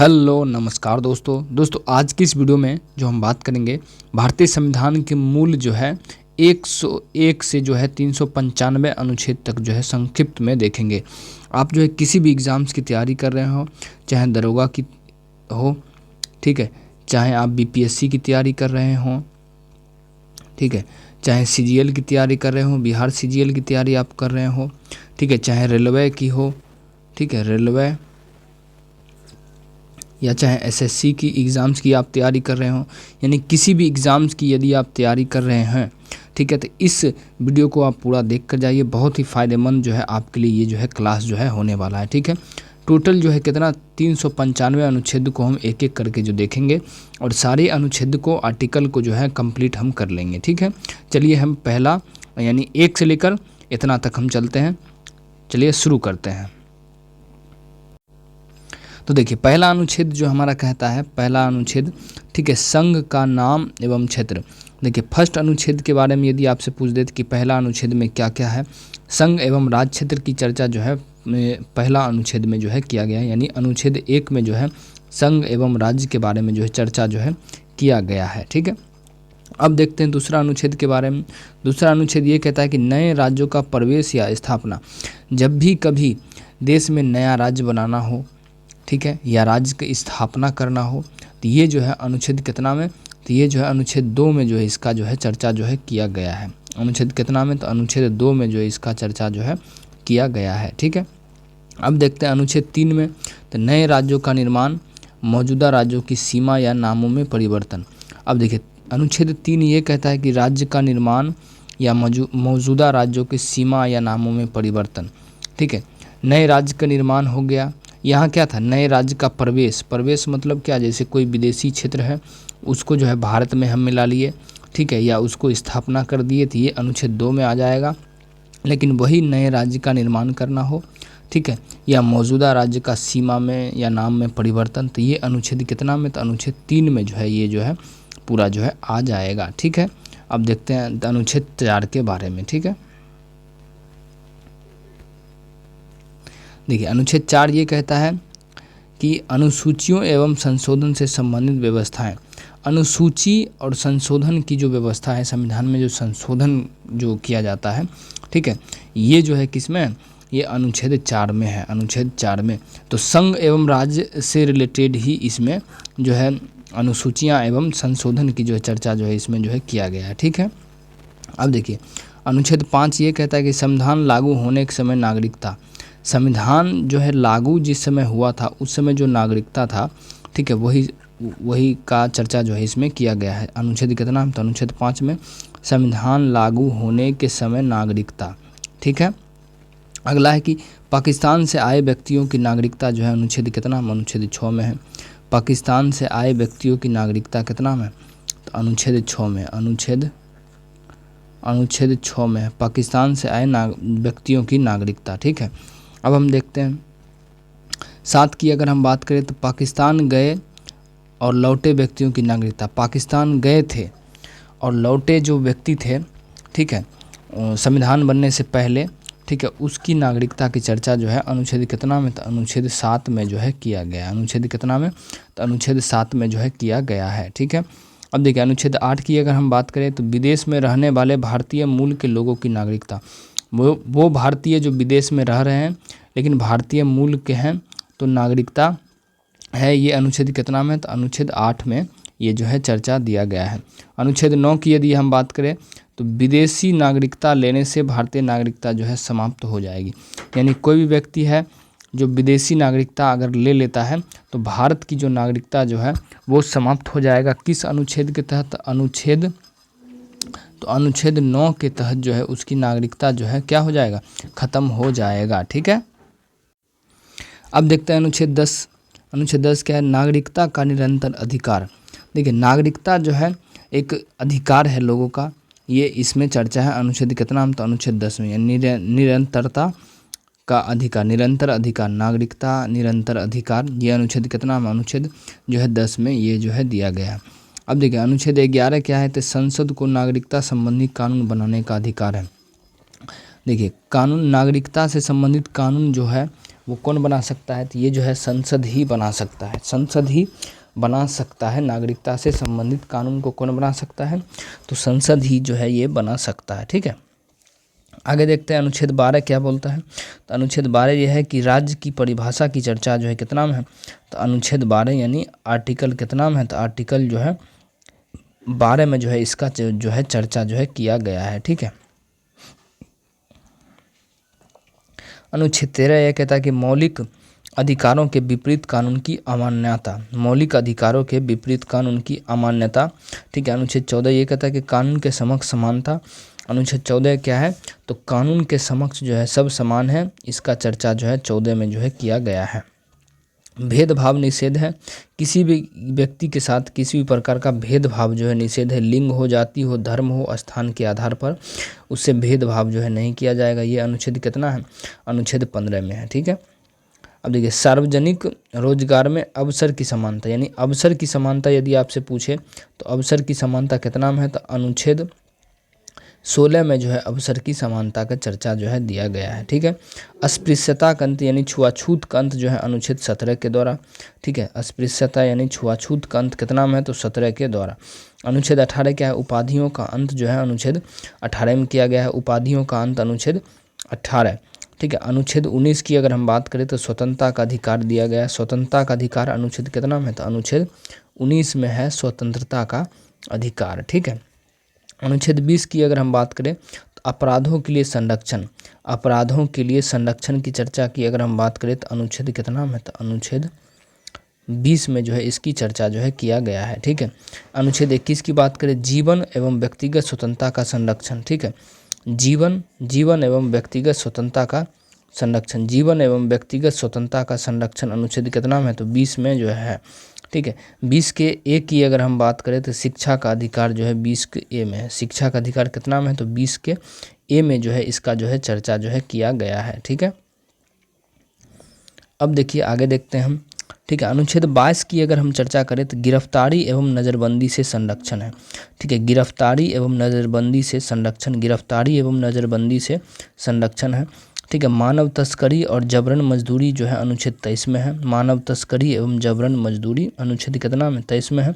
Hello नमस्कार दोस्तों आज की इस वीडियो में जो हम बात करेंगे भारतीय संविधान के मूल जो है 101 से जो है 395 अनुच्छेद तक जो है संक्षिप्त में देखेंगे। आप जो है किसी भी एग्ज़ाम्स की तैयारी कर रहे हो, चाहे दरोगा की हो, ठीक है, चाहे आप बीपीएससी की तैयारी कर रहे हो, ठीक है, चाहे सीजीएल की तैयारी कर रहे हो, बिहार सीजीएल की तैयारी आप कर रहे हो, ठीक है, चाहे रेलवे की हो, ठीक है, रेलवे या चाहे एसएससी की एग्ज़ाम्स की आप तैयारी कर रहे हो, यानी किसी भी एग्ज़ाम्स की यदि आप तैयारी कर रहे हैं, ठीक है, तो इस वीडियो को आप पूरा देख कर जाइए। बहुत ही फ़ायदेमंद जो है आपके लिए ये जो है क्लास जो है होने वाला है, ठीक है। टोटल जो है कितना 395 अनुच्छेद को हम एक एक करके जो देखेंगे और सारे अनुच्छेद को आर्टिकल को जो है कंप्लीट हम कर लेंगे, ठीक है। चलिए हम पहला यानी 1 से लेकर इतना तक हम चलते हैं। चलिए शुरू करते हैं। तो देखिए पहला अनुच्छेद जो हमारा कहता है, पहला अनुच्छेद, ठीक है, संघ का नाम एवं क्षेत्र। देखिए फर्स्ट अनुच्छेद के बारे में यदि आपसे पूछ देते कि पहला अनुच्छेद में क्या क्या है, संघ एवं राज्य क्षेत्र की चर्चा जो है पहला अनुच्छेद में जो है किया गया है। यानी अनुच्छेद 1 में जो है संघ एवं राज्य के बारे में जो है चर्चा जो है किया गया है, ठीक है। अब देखते हैं दूसरा अनुच्छेद के बारे में। दूसरा अनुच्छेद ये कहता है कि नए राज्यों का प्रवेश या स्थापना। जब भी कभी देश में नया राज्य बनाना हो, ठीक है, या राज्य की स्थापना करना हो, तो ये जो है अनुच्छेद कितना में, तो ये जो है अनुच्छेद 2 में जो है इसका जो है चर्चा जो है किया गया है। अनुच्छेद कितना में, तो अनुच्छेद 2 में जो है इसका चर्चा जो है किया गया है, ठीक है। अब देखते हैं अनुच्छेद 3 में, तो नए राज्यों का निर्माण, मौजूदा राज्यों की सीमा या नामों में परिवर्तन। अब देखिए अनुच्छेद 3 ये कहता है कि राज्य का निर्माण या मौजूदा राज्यों की सीमा या नामों में परिवर्तन, ठीक है। नए राज्य का निर्माण हो गया। यहाँ क्या था, नए राज्य का प्रवेश। प्रवेश मतलब क्या, जैसे कोई विदेशी क्षेत्र है उसको जो है भारत में हम मिला लिए, ठीक है, या उसको स्थापना कर दिए, तो ये अनुच्छेद 2 में आ जाएगा। लेकिन वही नए राज्य का निर्माण करना हो, ठीक है, या मौजूदा राज्य का सीमा में या नाम में परिवर्तन, तो ये अनुच्छेद कितना में, तो अनुच्छेद 3 में जो है ये जो है पूरा जो है आ जाएगा, ठीक है। अब देखते हैं अनुच्छेद 4 के बारे में, ठीक है। देखिए अनुच्छेद 4 ये कहता है कि अनुसूचियों एवं संशोधन से संबंधित व्यवस्थाएं। अनुसूची और संशोधन की जो व्यवस्था है, संविधान में जो संशोधन जो किया जाता है, ठीक है, ये जो है किसमें, ये अनुच्छेद 4 में है। अनुच्छेद 4 में तो संघ एवं राज्य से रिलेटेड ही इसमें जो है अनुसूचियाँ एवं संशोधन की जो है चर्चा जो है इसमें जो है किया गया है, ठीक है। अब देखिए अनुच्छेद 5 ये कहता है कि संविधान लागू होने के समय नागरिकता। संविधान जो है लागू जिस समय हुआ था उस समय जो नागरिकता था, ठीक है, वही का चर्चा जो है इसमें किया गया है। अनुच्छेद कितना, तो अनुच्छेद 5 में संविधान लागू होने के समय नागरिकता, ठीक है। अगला है कि पाकिस्तान से आए व्यक्तियों की नागरिकता जो है अनुच्छेद कितना, अनुच्छेद 6 में है। पाकिस्तान से आए व्यक्तियों की नागरिकता कितना में, तो अनुच्छेद 6 में। अनुच्छेद 6 में पाकिस्तान से आए व्यक्तियों की नागरिकता, ठीक है। अब हम देखते हैं 7 की अगर हम बात करें, तो पाकिस्तान गए और लौटे व्यक्तियों की नागरिकता। पाकिस्तान गए थे और लौटे जो व्यक्ति थे, ठीक है, संविधान बनने से पहले, ठीक है, उसकी नागरिकता की चर्चा जो है अनुच्छेद कितना में, तो अनुच्छेद 7 में जो है किया गया। अनुच्छेद कितना में, तो अनुच्छेद 7 में जो है किया गया है, ठीक है। अब देखिए अनुच्छेद 8 की अगर हम बात करें, तो विदेश में रहने वाले भारतीय मूल के लोगों की नागरिकता। वो भारतीय जो विदेश में रह रहे हैं लेकिन भारतीय मूल के हैं, तो नागरिकता है ये अनुच्छेद कितना में, तो अनुच्छेद 8 में ये जो है चर्चा दिया गया है। अनुच्छेद 9 की यदि हम बात करें, तो विदेशी नागरिकता लेने से भारतीय नागरिकता जो है समाप्त हो जाएगी। यानी कोई भी व्यक्ति है जो विदेशी नागरिकता अगर ले लेता है तो भारत की जो नागरिकता जो है वो समाप्त हो जाएगा। किस अनुच्छेद के तहत, अनुच्छेद 9 के तहत जो है उसकी नागरिकता जो है क्या हो जाएगा, ख़त्म हो जाएगा, ठीक है। अब देखते हैं अनुच्छेद 10। अनुच्छेद 10 क्या है, नागरिकता का निरंतर अधिकार। देखिए नागरिकता जो है एक अधिकार है लोगों का, ये इसमें चर्चा है। अनुच्छेद कितना, तो अनुच्छेद 10 में। निरंतरता का अधिकार, निरंतर अधिकार, नागरिकता निरंतर अधिकार, ये अनुच्छेद कितना में, अनुच्छेद जो है 10 में ये जो है दिया गया है। अब देखिए अनुच्छेद 11 क्या है, तो संसद को नागरिकता संबंधी कानून बनाने का अधिकार है। देखिए कानून, नागरिकता से संबंधित कानून जो है वो कौन बना सकता है? तो ये जो है संसद ही बना सकता है, संसद ही बना सकता है। नागरिकता से संबंधित कानून को कौन बना सकता है? तो संसद ही जो है ये बना सकता है। ठीक है, आगे देखते हैं अनुच्छेद 12 क्या बोलता है। तो अनुच्छेद 12 ये है कि राज्य की परिभाषा की चर्चा जो है कितना में है? तो अनुच्छेद 12 यानी आर्टिकल कितना में है? तो आर्टिकल जो है 12 में जो है इसका जो है चर्चा जो है किया गया है। ठीक है, अनुच्छेद 13 यह कहता है कि मौलिक अधिकारों के विपरीत कानून की अमान्यता, मौलिक अधिकारों के विपरीत कानून की अमान्यता। ठीक है, अनुच्छेद 14 ये कहता है कि कानून के समक्ष समानता। अनुच्छेद 14 क्या है? तो कानून के समक्ष जो है सब समान है, इसका चर्चा जो है 14 में जो है किया गया है। भेदभाव निषेध है, किसी भी व्यक्ति के साथ किसी भी प्रकार का भेदभाव जो है निषेध है। लिंग हो, जाति हो, धर्म हो, स्थान के आधार पर उससे भेदभाव जो है नहीं किया जाएगा। ये अनुच्छेद कितना है? अनुच्छेद 15 में है। ठीक है, अब देखिए सार्वजनिक रोजगार में अवसर की समानता, यानी अवसर की समानता यदि आपसे पूछे तो अवसर की समानता कितना में है? तो अनुच्छेद 16 में जो है अवसर की समानता का चर्चा जो है दिया गया है। ठीक है, अस्पृश्यता का अंत यानी छुआछूत का अंत जो है अनुच्छेद 17 के द्वारा। ठीक है, अस्पृश्यता यानी छुआछूत का अंत कितना में है? तो 17 के द्वारा। अनुच्छेद 18 क्या है? उपाधियों का अंत जो है अनुच्छेद 18 में किया गया है, उपाधियों का अंत अनुच्छेद 18। ठीक है, अनुच्छेद 19 की अगर हम बात करें तो स्वतंत्रता का अधिकार दिया गया है। स्वतंत्रता का अधिकार अनुच्छेद कितना में है? तो अनुच्छेद 19 में है स्वतंत्रता का अधिकार। ठीक है, अनुच्छेद 20 की अगर हम बात करें तो अपराधों के लिए संरक्षण, अपराधों के लिए संरक्षण की चर्चा की अगर हम बात करें तो अनुच्छेद कितना में? तो अनुच्छेद 20 में जो है इसकी चर्चा जो है किया गया है। ठीक है, अनुच्छेद 21 की बात करें जीवन एवं व्यक्तिगत स्वतंत्रता का संरक्षण। ठीक है, जीवन एवं व्यक्तिगत स्वतंत्रता का संरक्षण, जीवन एवं व्यक्तिगत स्वतंत्रता का संरक्षण अनुच्छेद कितना में? तो 20 में जो है। ठीक है, 20 के ए की अगर हम बात करें तो शिक्षा का अधिकार जो है 20 के ए में है। शिक्षा का अधिकार कितना में है? तो 20 के ए में जो है इसका जो है चर्चा जो है किया गया है। ठीक है, अब देखिए आगे देखते हैं हम। ठीक है, अनुच्छेद 22 की अगर हम चर्चा करें तो गिरफ्तारी एवं नज़रबंदी से संरक्षण है। ठीक है, गिरफ्तारी एवं नज़रबंदी से संरक्षण, गिरफ्तारी एवं नज़रबंदी से संरक्षण है। ठीक है, मानव तस्करी और जबरन मजदूरी जो है अनुच्छेद 23 में है। मानव तस्करी एवं जबरन मजदूरी अनुच्छेद कितना में? 23 में है।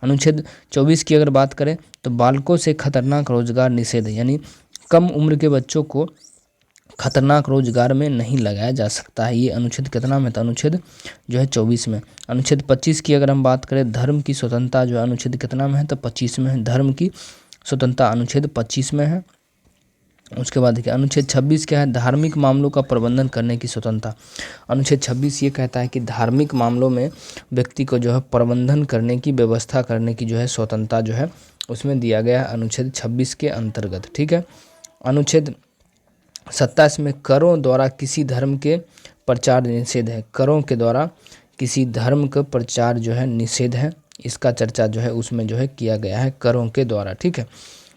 अनुच्छेद 24 की अगर बात करें तो बालकों से खतरनाक रोजगार निषेध, यानी कम उम्र के बच्चों को खतरनाक रोजगार में नहीं लगाया जा सकता है। ये अनुच्छेद कितना में? तो अनुच्छेद जो है 24 में। अनुच्छेद 25 की अगर हम बात करें धर्म की स्वतंत्रता जो है अनुच्छेद कितना में है? तो 25 में है। धर्म की स्वतंत्रता अनुच्छेद 25 में है। उसके बाद देखिए अनुच्छेद 26 क्या है? धार्मिक मामलों का प्रबंधन करने की स्वतंत्रता। अनुच्छेद 26 ये कहता है कि धार्मिक मामलों में व्यक्ति को जो है प्रबंधन करने की, व्यवस्था करने की जो है स्वतंत्रता जो है उसमें दिया गया है अनुच्छेद 26 के अंतर्गत। ठीक है, अनुच्छेद 27 में करों द्वारा किसी धर्म के प्रचार निषेध है। करों के द्वारा किसी धर्म का प्रचार जो है निषेध है, इसका चर्चा जो है उसमें जो है किया गया है करों के द्वारा। ठीक है,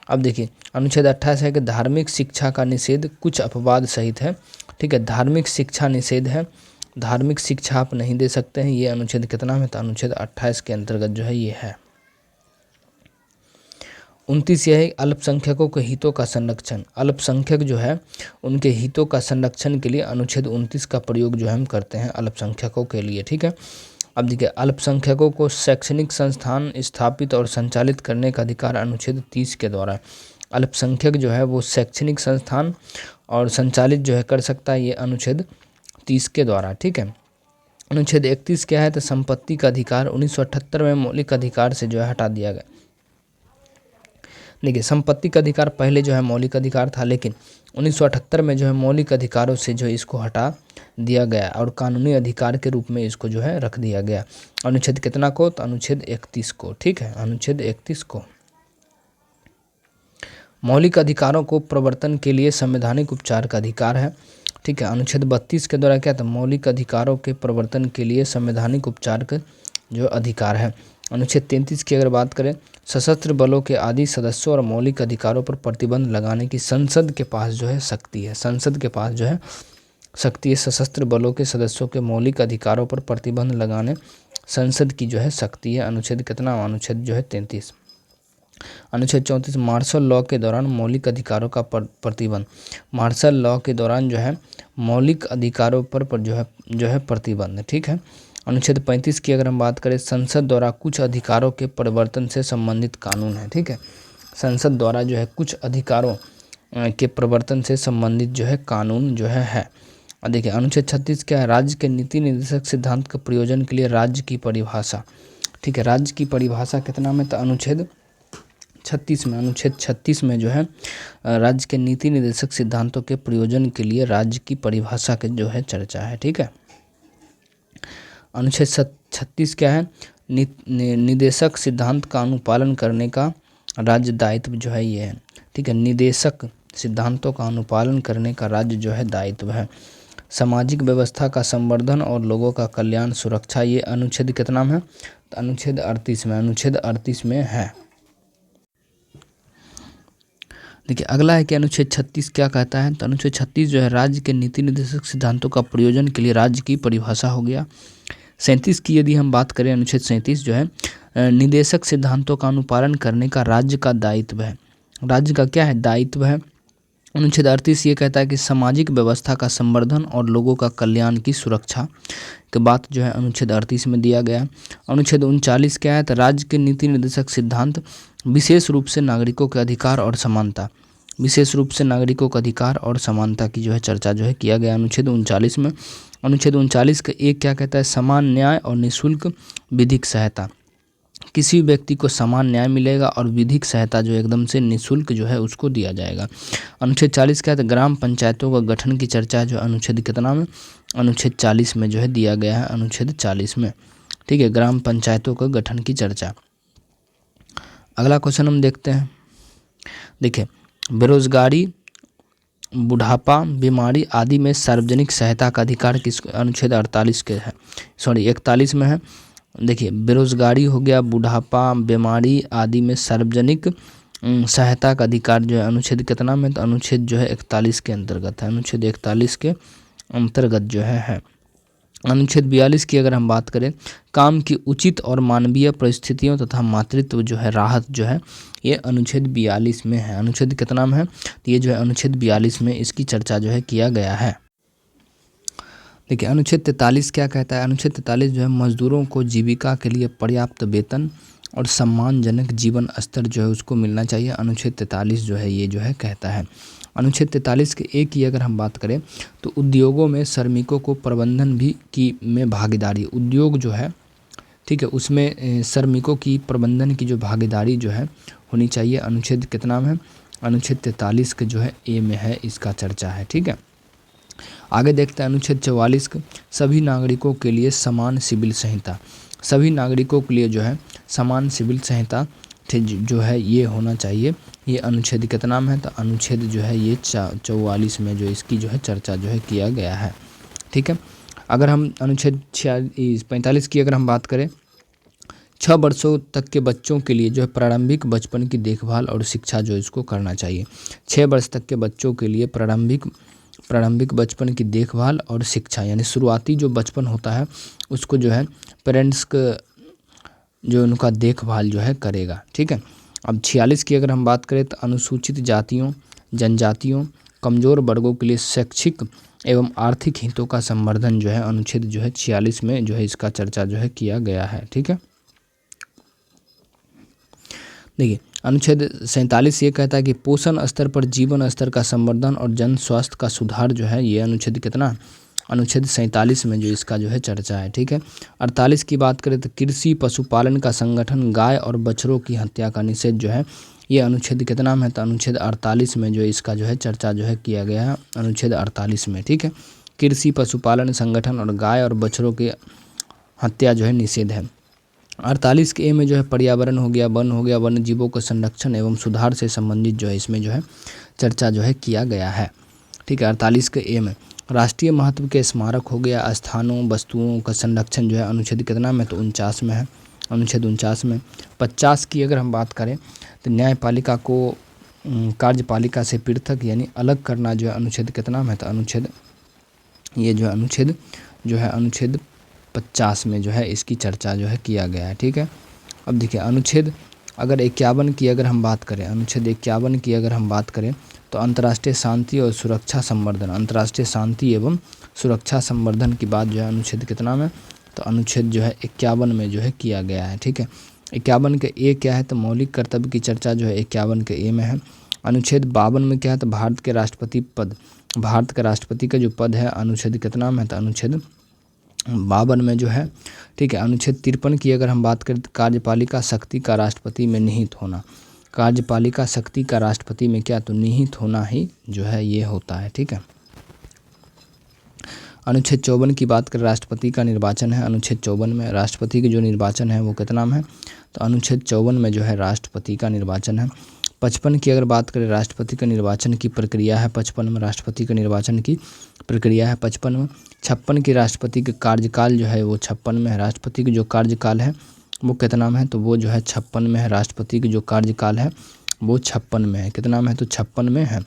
अब देखिए अनुच्छेद 28 है कि धार्मिक शिक्षा का निषेध कुछ अपवाद सहित है। ठीक है, धार्मिक शिक्षा निषेध है, धार्मिक शिक्षा आप नहीं दे सकते हैं। ये अनुच्छेद कितना में? तो अनुच्छेद 28 के अंतर्गत जो है ये है। 29 यह है अल्पसंख्यकों के हितों का संरक्षण। अल्पसंख्यक जो है उनके हितों का संरक्षण के लिए अनुच्छेद 29 का प्रयोग जो है हम करते हैं अल्पसंख्यकों के लिए। ठीक है, अब देखिए अल्पसंख्यकों को शैक्षणिक संस्थान स्थापित और संचालित करने का अधिकार अनुच्छेद 30 के द्वारा। अल्पसंख्यक जो है वो शैक्षणिक संस्थान और संचालित जो है कर सकता है, ये अनुच्छेद 30 के द्वारा। ठीक है, अनुच्छेद 31 क्या है? तो संपत्ति का अधिकार 1978 में मौलिक अधिकार से जो है हटा दिया गया। देखिए संपत्ति का अधिकार पहले जो है मौलिक अधिकार था, लेकिन 1978 में जो है मौलिक अधिकारों से जो इसको हटा दिया गया और कानूनी अधिकार के रूप में इसको जो है रख दिया गया। अनुच्छेद कितना को? तो अनुच्छेद 31 को। ठीक है, अनुच्छेद 31 को। मौलिक अधिकारों को प्रवर्तन के लिए संवैधानिक उपचार का अधिकार है। ठीक है, अनुच्छेद 32 के द्वारा क्या था? मौलिक अधिकारों के प्रवर्तन के लिए संवैधानिक उपचार का जो अधिकार है। अनुच्छेद 33 की अगर बात करें सशस्त्र बलों के आदि सदस्यों और मौलिक अधिकारों पर प्रतिबंध लगाने की संसद के पास जो है शक्ति है। संसद के पास जो है शक्ति है। सशस्त्र बलों के सदस्यों के मौलिक अधिकारों पर प्रतिबंध लगाने संसद की जो है शक्ति है। अनुच्छेद कितना? अनुच्छेद जो है 33। अनुच्छेद 34 मार्शल लॉ के दौरान मौलिक अधिकारों का प्रतिबंध। मार्शल लॉ के दौरान जो है मौलिक अधिकारों पर जो है प्रतिबंध। ठीक है। अनुच्छेद 35 की अगर हम बात करें, संसद द्वारा कुछ अधिकारों के परिवर्तन से संबंधित कानून है। ठीक है। संसद द्वारा जो है कुछ अधिकारों के प्रवर्तन से संबंधित जो है कानून जो है। और देखिए अनुच्छेद 36 क्या है, राज्य के नीति निर्देशक सिद्धांत के प्रयोजन के लिए राज्य की परिभाषा। ठीक है। राज्य की परिभाषा कितना में, तो अनुच्छेद 36 में। अनुच्छेद 36 में जो है राज्य के नीति निर्देशक सिद्धांतों के प्रयोजन के लिए राज्य की परिभाषा की जो है चर्चा है। ठीक है। अनुच्छेद 36 क्या है, निदेशक सिद्धांत का अनुपालन करने का राज्य दायित्व जो है ये है। ठीक है। निदेशक सिद्धांतों का अनुपालन करने का राज्य जो है दायित्व है। सामाजिक व्यवस्था का संवर्धन और लोगों का कल्याण सुरक्षा, ये अनुच्छेद कितना में है, तो अनुच्छेद 38 में। अनुच्छेद 38 में है। देखिए अगला है कि अनुच्छेद 36 क्या कहता है, तो अनुच्छेद 36 जो है राज्य के नीति निर्देशक सिद्धांतों का प्रयोजन के लिए राज्य की परिभाषा हो गया। 37 की यदि हम बात करें, अनुच्छेद 37 जो है निदेशक सिद्धांतों का अनुपालन करने का राज्य का दायित्व है। राज्य का क्या है, दायित्व है। अनुच्छेद 38 ये कहता है कि सामाजिक व्यवस्था का संवर्धन और लोगों का कल्याण की सुरक्षा की बात जो है अनुच्छेद 38 में दिया गया। अनुच्छेद 39 क्या है, तो राज्य के नीति निर्देशक सिद्धांत विशेष रूप से नागरिकों के अधिकार और समानता, विशेष रूप से नागरिकों के अधिकार और समानता की जो है चर्चा जो है किया गया अनुच्छेद 39 में। अनुच्छेद 39 का एक क्या कहता है, समान न्याय और निःशुल्क विधिक सहायता। किसी भी व्यक्ति को समान न्याय मिलेगा और विधिक सहायता जो एकदम से निःशुल्क जो है उसको दिया जाएगा। अनुच्छेद 40 क्या है, ग्राम पंचायतों का गठन की चर्चा जो अनुच्छेद कितना में, अनुच्छेद 40 में जो है दिया गया है, अनुच्छेद 40 में। ठीक है। ग्राम पंचायतों का गठन की चर्चा। अगला क्वेश्चन हम देखते हैं। देखिए बेरोजगारी, बुढ़ापा, बीमारी आदि में सार्वजनिक सहायता का अधिकार किस, अनुच्छेद 48 के है, 41 में है। देखिए बेरोजगारी हो गया, बुढ़ापा, बीमारी आदि में सार्वजनिक सहायता का अधिकार जो है अनुच्छेद कितना में, तो अनुच्छेद जो है 41 के अंतर्गत है। अनुच्छेद 41 के अंतर्गत जो है। अनुच्छेद 42 की अगर हम बात करें, काम की उचित और मानवीय परिस्थितियों तथा मातृत्व जो है राहत जो है ये अनुच्छेद 42 में है। अनुच्छेद कितना में है, तो ये जो है अनुच्छेद 42 में इसकी चर्चा जो है किया गया है। देखिए अनुच्छेद 43 क्या कहता है, अनुच्छेद 43 जो है मजदूरों को जीविका के लिए पर्याप्त वेतन और सम्मानजनक जीवन स्तर जो है उसको मिलना चाहिए। अनुच्छेद 43 जो है ये जो है कहता है। अनुच्छेद 43 के एक की अगर हम बात करें, तो उद्योगों में श्रमिकों को प्रबंधन भी की में भागीदारी, उद्योग जो है ठीक है उसमें श्रमिकों की प्रबंधन की जो भागीदारी जो है होनी चाहिए। अनुच्छेद कितना में है, अनुच्छेद 43 के जो है ए में है, इसका चर्चा है। ठीक है। आगे देखते हैं अनुच्छेद 44, सभी नागरिकों के लिए समान सिविल संहिता। सभी नागरिकों के लिए जो है समान सिविल संहिता जो है ये होना चाहिए। ये अनुच्छेद कितना में है, तो अनुच्छेद जो है ये 44 में जो इसकी जो है चर्चा जो है किया गया है। ठीक है। अगर हम अनुच्छेद 45 की अगर हम बात करें, 6 वर्षों तक के बच्चों के लिए जो है प्रारंभिक बचपन की देखभाल और शिक्षा जो इसको करना चाहिए। 6 वर्ष तक के बच्चों के लिए प्रारंभिक बचपन की देखभाल और शिक्षा, यानी शुरुआती जो बचपन होता है उसको जो है पेरेंट्स का जो उनका देखभाल जो है करेगा। ठीक है। अब 46 की अगर हम बात करें, तो अनुसूचित जातियों, जनजातियों, कमज़ोर वर्गों के लिए शैक्षिक एवं आर्थिक हितों का संवर्धन जो है अनुच्छेद जो है 46 में जो है इसका चर्चा जो है किया गया है। ठीक है। देखिए अनुच्छेद 47 ये कहता है कि पोषण स्तर पर जीवन स्तर का संवर्धन और जन स्वास्थ्य का सुधार जो है ये अनुच्छेद कितना, अनुच्छेद 47 में जो इसका जो है चर्चा है। ठीक है। 48 की बात करें, तो कृषि पशुपालन का संगठन, गाय और बछड़ों की हत्या का निषेध जो है ये अनुच्छेद कितना में है, तो अनुच्छेद 48 में जो इसका जो है चर्चा जो है किया गया है, अनुच्छेद 48 में। ठीक है। कृषि पशुपालन संगठन और गाय और बछड़ों की हत्या जो है निषेध है। 48 के ए में जो है पर्यावरण हो गया, वन हो गया, वन्य जीवों के संरक्षण एवं सुधार से संबंधित जो है इसमें जो है चर्चा जो है किया गया है। ठीक है। 48 के ए में राष्ट्रीय महत्व के स्मारक हो गया, स्थानों वस्तुओं का संरक्षण जो है अनुच्छेद कितना में, तो 49 में है, अनुच्छेद 49 में। 50 की अगर हम बात करें, तो न्यायपालिका को कार्यपालिका से पृथक यानी अलग करना जो है अनुच्छेद कितना में, तो अनुच्छेद ये जो है अनुच्छेद 50 में जो है इसकी चर्चा जो है किया गया है। ठीक है। अब देखिए अनुच्छेद अगर 51 की अगर हम बात करें, अनुच्छेद 51 की अगर हम बात करें तो अंतर्राष्ट्रीय शांति और सुरक्षा संवर्धन, अंतर्राष्ट्रीय शांति एवं सुरक्षा संवर्धन की बात जो है अनुच्छेद कितना में, तो अनुच्छेद जो है 51 में जो है किया गया है। ठीक है, 51 के ए क्या है, तो मौलिक कर्तव्य की चर्चा जो है 51 के ए में है। अनुच्छेद 52 में क्या है, तो भारत के राष्ट्रपति पद, भारत के राष्ट्रपति का जो पद है अनुच्छेद कितना में, तो अनुच्छेद 52 में जो है। ठीक है, अनुच्छेद 53 की अगर हम बात करें तो कार्यपालिका शक्ति का राष्ट्रपति में निहित होना, कार्यपालिका शक्ति का राष्ट्रपति में क्या, तो निहित होना ही जो है ये होता है। ठीक है, अनुच्छेद 54 की बात करें, राष्ट्रपति का निर्वाचन है, अनुच्छेद 54 में राष्ट्रपति के जो निर्वाचन है वो कितना में है, तो अनुच्छेद 54 में जो है राष्ट्रपति का निर्वाचन है। 55 की अगर बात करें, राष्ट्रपति के निर्वाचन की प्रक्रिया है 55 में, राष्ट्रपति के निर्वाचन की प्रक्रिया है 55 में। 56 की राष्ट्रपति के कार्यकाल जो है वो 56 में है, राष्ट्रपति के जो कार्यकाल है वो कितना में है, तो वो जो है 56 में है, राष्ट्रपति के जो कार्यकाल है वो 56 में है, कितना में है, तो 56 में है।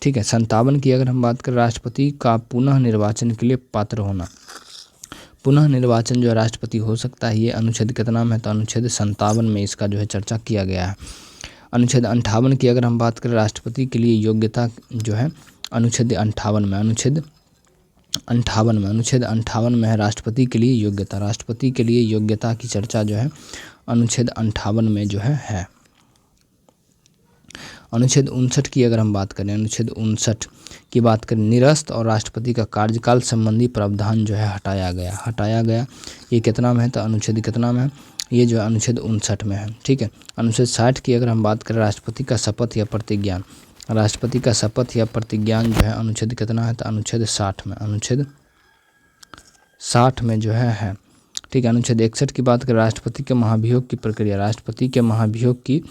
ठीक है, 57 की अगर हम बात करें, राष्ट्रपति का पुनः निर्वाचन के लिए पात्र होना, पुनः निर्वाचन जो है राष्ट्रपति हो सकता है, ये अनुच्छेद कितना में है, तो अनुच्छेद 57 में इसका जो है चर्चा किया गया है। अनुच्छेद 58 की अगर हम बात करें, राष्ट्रपति के लिए योग्यता जो है अनुच्छेद 58 में, अनुच्छेद 58 में है राष्ट्रपति के लिए योग्यता, राष्ट्रपति के लिए योग्यता की चर्चा जो है अनुच्छेद 58 में जो है। अनुच्छेद 59 की अगर हम बात करें, अनुच्छेद 59 की बात करें, निरस्त और राष्ट्रपति का कार्यकाल संबंधी प्रावधान जो है हटाया गया, ये कितना में है, तो अनुच्छेद कितना में है, ये जो है अनुच्छेद 59 में है। ठीक है, अनुच्छेद 60 की अगर हम बात करें, राष्ट्रपति का शपथ या प्रतिज्ञान, राष्ट्रपति का शपथ या प्रतिज्ञान जो है अनुच्छेद कितना है, तो अनुच्छेद 60 में, अनुच्छेद 60 में जो है। ठीक है, अनुच्छेद 61 की बात करें, राष्ट्रपति के महाभियोग की प्रक्रिया, राष्ट्रपति के महाभियोग की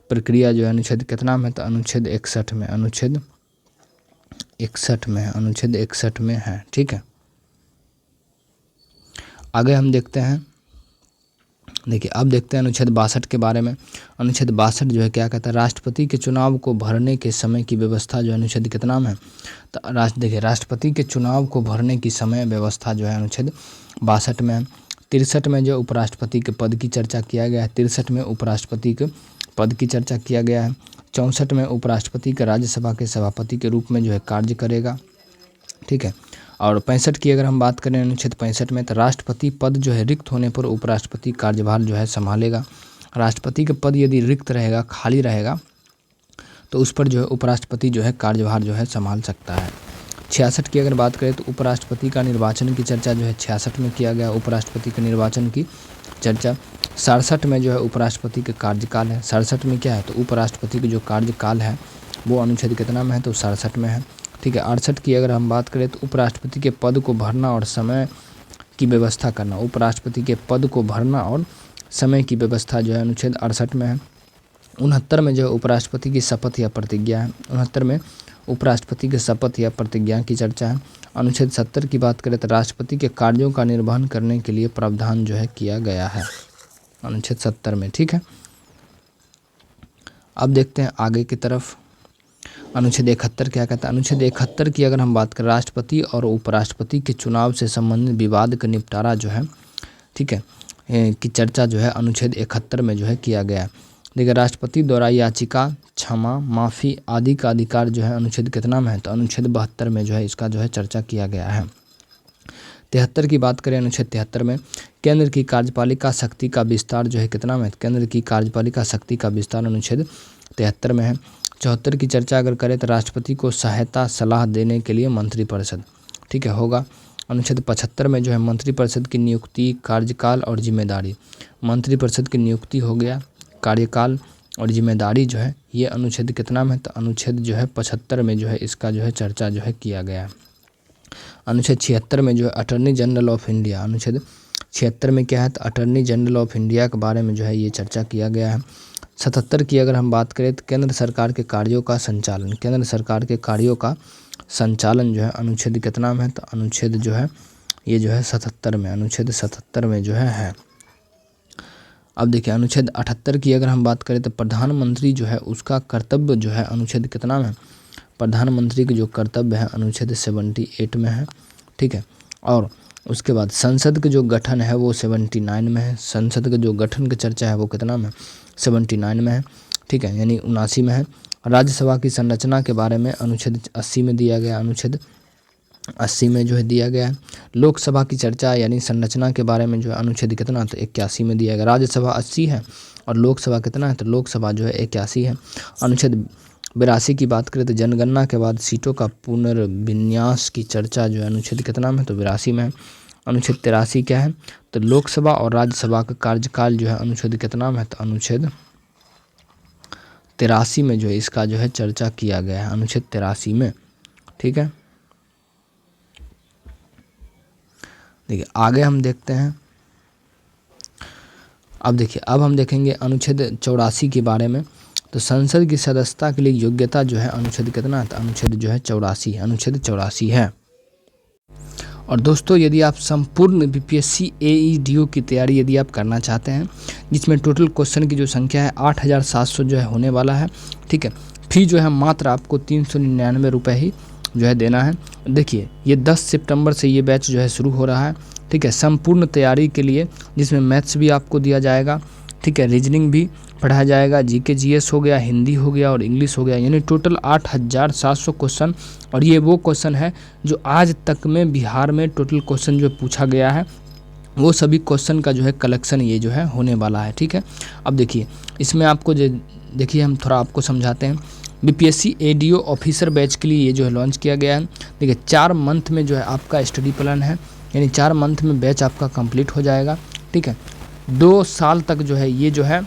प्रक्रिया जो है अनुच्छेद कितना में, तो अनुच्छेद 61 में, अनुच्छेद 61 में है, अनुच्छेद 61 में है। ठीक है, आगे हम देखते हैं, देखिए अब देखते हैं अनुच्छेद 62 के बारे में। अनुच्छेद 62 जो है क्या कहता है, राष्ट्रपति के चुनाव को भरने के समय की व्यवस्था जो है अनुच्छेद कितना में है, तो देखिए राष्ट्रपति के चुनाव को भरने की समय व्यवस्था जो है अनुच्छेद 62 में है। 63 में जो उपराष्ट्रपति के पद की चर्चा किया गया है, 63 में उपराष्ट्रपति के पद की चर्चा किया गया है। 64 में उपराष्ट्रपति के राज्यसभा के सभापति के रूप में जो है कार्य करेगा। ठीक है, और 65 की अगर हम बात करें, अनुच्छेद 65 में, तो राष्ट्रपति पद जो है रिक्त होने पर उपराष्ट्रपति कार्यभार जो है संभालेगा। राष्ट्रपति का पद यदि रिक्त रहेगा, खाली रहेगा, तो उस पर जो है उपराष्ट्रपति जो है कार्यभार जो है संभाल सकता है। 66 की अगर बात करें तो उपराष्ट्रपति का निर्वाचन की चर्चा जो है 66 में किया गया, उपराष्ट्रपति के निर्वाचन की चर्चा। 67 में जो है उपराष्ट्रपति के कार्यकाल है, 67 में क्या है, तो उपराष्ट्रपति के जो कार्यकाल है वो अनुच्छेद कितना में है, तो 67 में है। ठीक है, 68 की अगर हम बात करें तो उपराष्ट्रपति के पद को भरना और समय की व्यवस्था करना, उपराष्ट्रपति के पद को भरना और समय की व्यवस्था जो है अनुच्छेद 68 में है। 69 में जो है उपराष्ट्रपति की शपथ या प्रतिज्ञा है, 69 में उपराष्ट्रपति के शपथ या प्रतिज्ञा की चर्चा है। अनुच्छेद 70 की बात करें तो राष्ट्रपति के कार्यों का निर्वहन करने के लिए प्रावधान जो है किया गया है अनुच्छेद 70 में। ठीक है, अब देखते हैं आगे की तरफ। अनुच्छेद 71 क्या कहता है, अनुच्छेद 71 की अगर हम बात करें, राष्ट्रपति और उपराष्ट्रपति के चुनाव से संबंधित विवाद का निपटारा जो है, ठीक है, की चर्चा जो है अनुच्छेद 71 में जो है किया गया है। देखिए राष्ट्रपति द्वारा याचिका, क्षमा, माफ़ी आदि का अधिकार जो है अनुच्छेद कितना में है, तो अनुच्छेद 72 में जो है इसका जो है चर्चा किया गया है। 73 की बात करें, अनुच्छेद 73 में केंद्र की कार्यपालिका शक्ति का विस्तार जो है कितना में, केंद्र की कार्यपालिका शक्ति का विस्तार अनुच्छेद 73 में है। 74 की चर्चा अगर करें तो राष्ट्रपति को सहायता सलाह देने के लिए मंत्रिपरिषद, ठीक है, होगा। अनुच्छेद 75 में जो है मंत्रिपरिषद की नियुक्ति, कार्यकाल और जिम्मेदारी, मंत्रिपरिषद की नियुक्ति हो गया, कार्यकाल और जिम्मेदारी जो है ये अनुच्छेद कितना में, तो अनुच्छेद जो है 75 में जो है इसका जो है चर्चा जो है किया गया है। अनुच्छेद 76 में जो है अटॉर्नी जनरल ऑफ इंडिया, अनुच्छेद 76 में क्या है, तो अटॉर्नी जनरल ऑफ इंडिया के बारे में जो है ये चर्चा किया गया है। 77 की अगर हम बात करें तो केंद्र सरकार के कार्यों का संचालन, केंद्र सरकार के कार्यों का संचालन जो है अनुच्छेद कितना में है, तो अनुच्छेद जो है ये जो है 77 में, अनुच्छेद 77 में जो है। अब देखिए अनुच्छेद 78 की अगर हम बात करें तो प्रधानमंत्री जो है उसका कर्तव्य जो है अनुच्छेद कितना में, प्रधानमंत्री के जो कर्तव्य है अनुच्छेद 78 में है। ठीक है, और उसके बाद संसद का जो गठन है वो 79 में है। संसद का जो गठन की चर्चा है वो कितना में, 79 में है, ठीक है, यानी 79 में है। राज्यसभा की संरचना के बारे में अनुच्छेद 80 में दिया गया, अनुच्छेद 80 में जो है दिया गया है। लोकसभा की चर्चा यानी संरचना के बारे में जो है अनुच्छेद कितना, तो 81 में दिया गया। राज्यसभा 80 है और लोकसभा कितना है, तो लोकसभा जो है 81 है। अनुच्छेद 82 की बात करें तो जनगणना के बाद सीटों का पुनर्विन्यास की चर्चा जो है अनुच्छेद कितना में, तो 82 में है। अनुच्छेद 83 क्या है, तो लोकसभा और राज्यसभा का कार्यकाल जो है अनुच्छेद कितना में है, तो अनुच्छेद 83 में जो है इसका जो है चर्चा किया गया है, अनुच्छेद 83 में, ठीक है। देखिए आगे हम देखते हैं, अब देखिए अब हम देखेंगे अनुच्छेद 84 के बारे में। तो संसद की सदस्यता के लिए योग्यता जो है अनुच्छेद कितना है, तो अनुच्छेद जो है 84, अनुच्छेद 84 है। और दोस्तों यदि आप संपूर्ण बीपीएससी एईडीओ की तैयारी यदि आप करना चाहते हैं, जिसमें टोटल क्वेश्चन की जो संख्या है 8700 जो है होने वाला है, ठीक है, फी जो है मात्र आपको 399 रुपये ही जो है देना है। देखिए ये 10 सितंबर से ये बैच जो है शुरू हो रहा है, ठीक है, संपूर्ण तैयारी के लिए, जिसमें मैथ्स भी आपको दिया जाएगा, ठीक है, रीजनिंग भी पढ़ाया जाएगा, जीके जीएस हो गया, हिंदी हो गया और इंग्लिश हो गया, यानी टोटल 8700 क्वेश्चन। और ये वो क्वेश्चन है जो आज तक में बिहार में टोटल क्वेश्चन जो पूछा गया है, वो सभी क्वेश्चन का जो है कलेक्शन ये जो है होने वाला है, ठीक है। अब देखिए इसमें आपको जो देखिए हम थोड़ा आपको समझाते हैं। बीपीएससी एडीओ ऑफिसर बैच के लिए ये जो है लॉन्च किया गया है। देखिए 4 मंथ में जो है आपका स्टडी प्लान है, यानी 4 मंथ में बैच आपका कंप्लीट हो जाएगा, ठीक है। 2 साल तक जो है ये जो है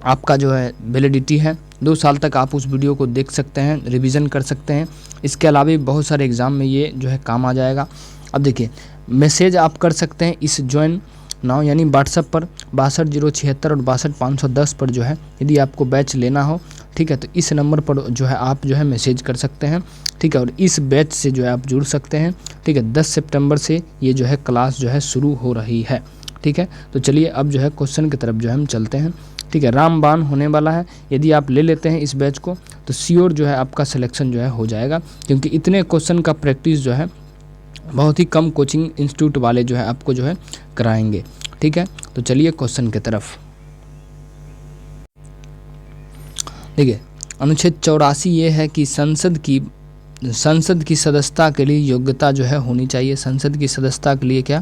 आपका जो है वैलिडिटी है, 2 साल तक आप उस वीडियो को देख सकते हैं, रिवीजन कर सकते हैं। इसके अलावा भी बहुत सारे एग्ज़ाम में ये जो है काम आ जाएगा। अब देखिए मैसेज आप कर सकते हैं इस ज्वाइन नाउ यानी व्हाट्सएप पर 62 076 और 62 510 पर जो है यदि आपको बैच लेना हो, ठीक है, तो इस नंबर पर जो है आप जो है मैसेज कर सकते हैं, ठीक है। और इस बैच से जो है आप जुड़ सकते हैं, ठीक है। 10 सितंबर से ये जो है क्लास जो है शुरू हो रही है, ठीक है। तो चलिए अब जो है क्वेश्चन की तरफ जो है हम चलते हैं, ठीक है। रामबाण होने वाला है, यदि आप ले लेते हैं इस बैच को तो श्योर जो है आपका सिलेक्शन जो है हो जाएगा, क्योंकि इतने क्वेश्चन का प्रैक्टिस जो है बहुत ही कम कोचिंग इंस्टीट्यूट वाले जो है आपको जो है कराएंगे, ठीक है। तो चलिए क्वेश्चन की तरफ। देखिए अनुच्छेद 84 ये है कि संसद की सदस्यता के लिए योग्यता जो है होनी चाहिए। संसद की सदस्यता के लिए क्या,